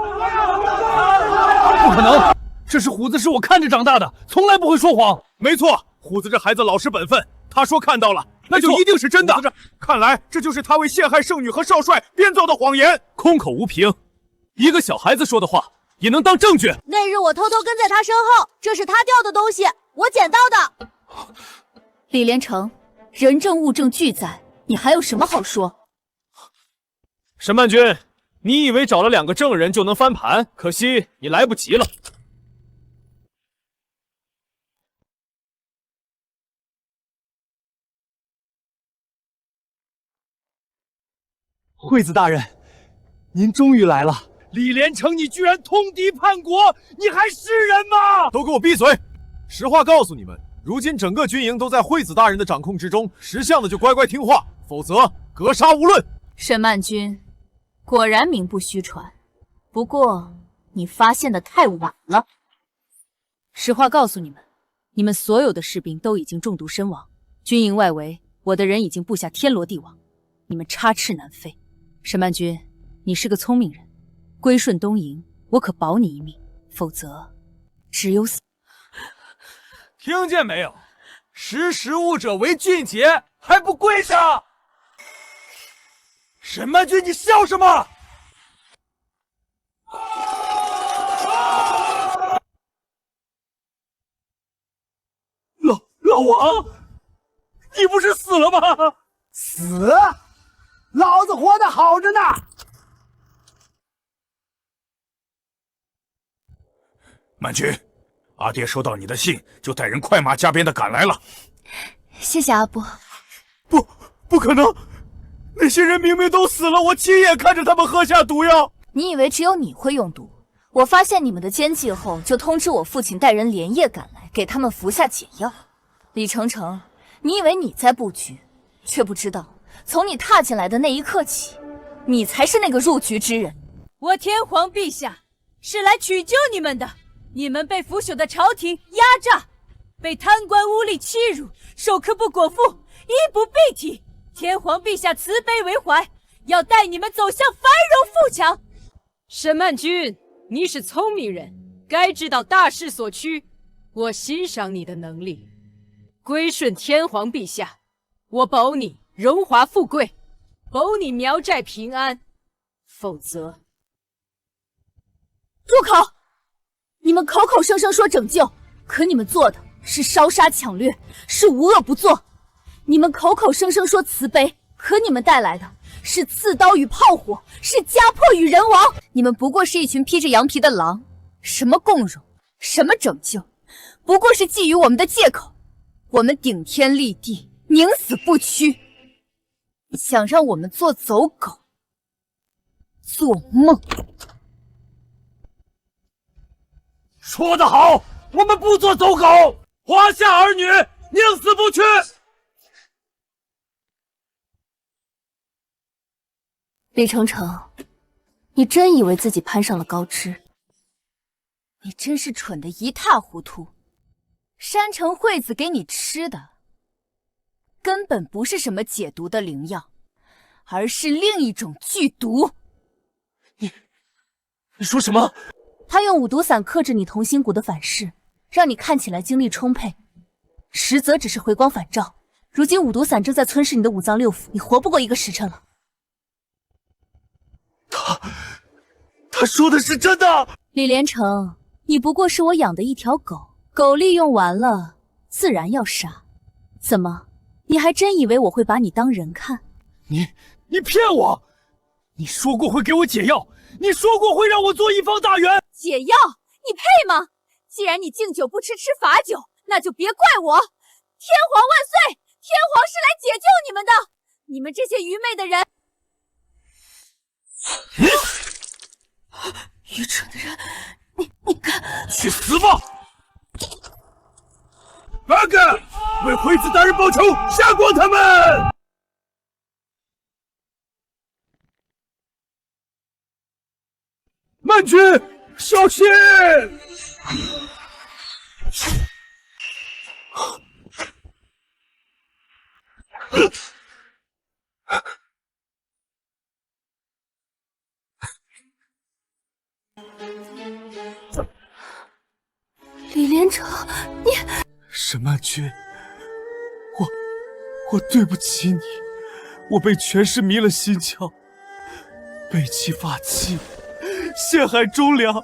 可能，这是虎子是我看着长大的，从来不会说谎。没错，虎子这孩子老实本分，他说看到了，那就一定是真的。看来这就是他为陷害圣女和少帅编造的谎言，空口无凭，一个小孩子说的话也能当证据。那日我偷偷跟在他身后，这是他掉的东西，我捡到的。李连成，人证物证俱在，你还有什么好说？沈曼君，你以为找了2个证人就能翻盘？可惜你来不及了。惠子大人，您终于来了。李连成，你居然通敌叛国，你还是人吗？都给我闭嘴！实话告诉你们，如今整个军营都在惠子大人的掌控之中，识相的就乖乖听话，否则格杀勿论。沈曼君，果然名不虚传，不过你发现的太晚了。实话告诉你们，你们所有的士兵都已经中毒身亡，军营外围，我的人已经布下天罗地网，你们插翅难飞。沈曼君，你是个聪明人，归顺东营，我可保你一命，否则只有死。听见没有？识时务者为俊杰，还不跪下！沈曼君，你笑什么？老王，你不是死了吗？死？老子活得好着呢！曼君，阿爹收到你的信，就带人快马加鞭的赶来了。谢谢阿伯。不可能！那些人明明都死了，我亲眼看着他们喝下毒药。你以为只有你会用毒？我发现你们的奸计后，就通知我父亲带人连夜赶来，给他们服下解药。李成成，你以为你在布局，却不知道，从你踏进来的那一刻起，你才是那个入局之人。我天皇陛下是来取救你们的，你们被腐朽的朝廷压榨，被贪官污吏欺辱，受刻不果腹，衣不蔽体。天皇陛下慈悲为怀，要带你们走向繁荣富强。沈曼君，你是聪明人，该知道大势所趋，我欣赏你的能力。归顺天皇陛下，我保你荣华富贵，保你苗寨平安，否则……住口！你们口口声声说拯救，可你们做的是烧杀抢掠，是无恶不作。你们口口声声说慈悲，可你们带来的是刺刀与炮火，是家破与人亡。你们不过是一群披着羊皮的狼，什么共荣，什么拯救，不过是觊觎我们的借口。我们顶天立地，宁死不屈，想让我们做走狗，做梦。说得好，我们不做走狗，华夏儿女宁死不屈。李成成，你真以为自己攀上了高枝？你真是蠢得一塌糊涂。山城惠子给你吃的，根本不是什么解毒的灵药，而是另一种剧毒。你说什么？他用五毒散克制你同心骨的反噬，让你看起来精力充沛，实则只是回光返照。如今五毒散正在吞噬你的五脏六腑，你活不过1个时辰了。他说的是真的。李连成，你不过是我养的一条狗，狗利用完了，自然要杀。怎么，你还真以为我会把你当人看？你骗我！你说过会给我解药，你说过会让我做一方大员。解药？你配吗？既然你敬酒不吃吃罚酒，那就别怪我。天皇万岁！天皇是来解救你们的，你们这些愚昧的人！愚蠢的人，你敢去死吧！八个，为惠子大人报仇，杀光他们！曼君，小心！李连成，你沈曼君，我对不起你，我被权势迷了心窍，背弃发妻，陷害忠良，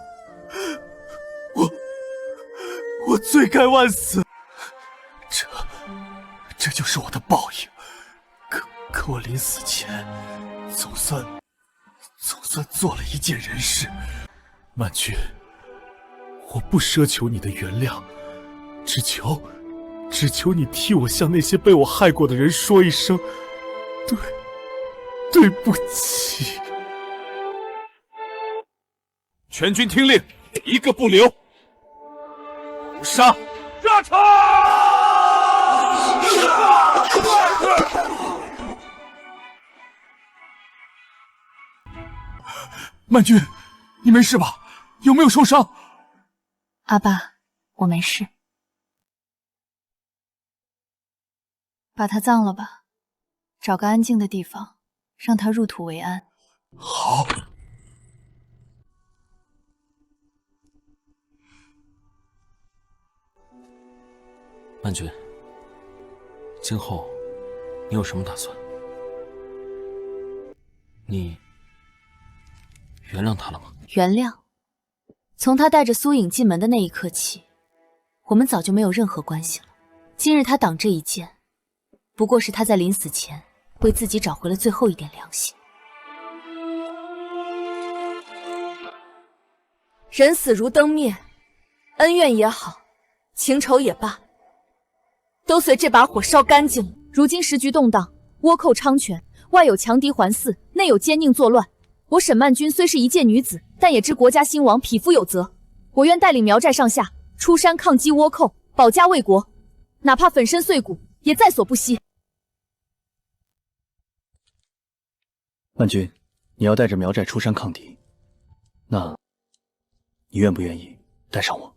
我罪该万死，这就是我的报应。可我临死前，总算做了一件人事。曼君，我不奢求你的原谅，只求你替我向那些被我害过的人说一声对不起。全军听令，一个不留，捕杀！杀场！曼君，你没事吧？有没有受伤？阿爸，我没事。把他葬了吧，找个安静的地方，让他入土为安。好。曼君，今后你有什么打算？你原谅他了吗？原谅？从他带着苏影进门的那一刻起，我们早就没有任何关系了。今日他挡这一剑，不过是他在临死前为自己找回了最后一点良心。人死如灯灭，恩怨也好，情仇也罢，都随这把火烧干净了。如今时局动荡，倭寇猖獗，外有强敌环伺，内有奸佞作乱。我沈曼君虽是一介女子，但也知国家兴亡，匹夫有责。我愿带领苗寨上下出山抗击倭寇，保家卫国，哪怕粉身碎骨，也在所不惜。曼君，你要带着苗寨出山抗敌，那你愿不愿意带上我？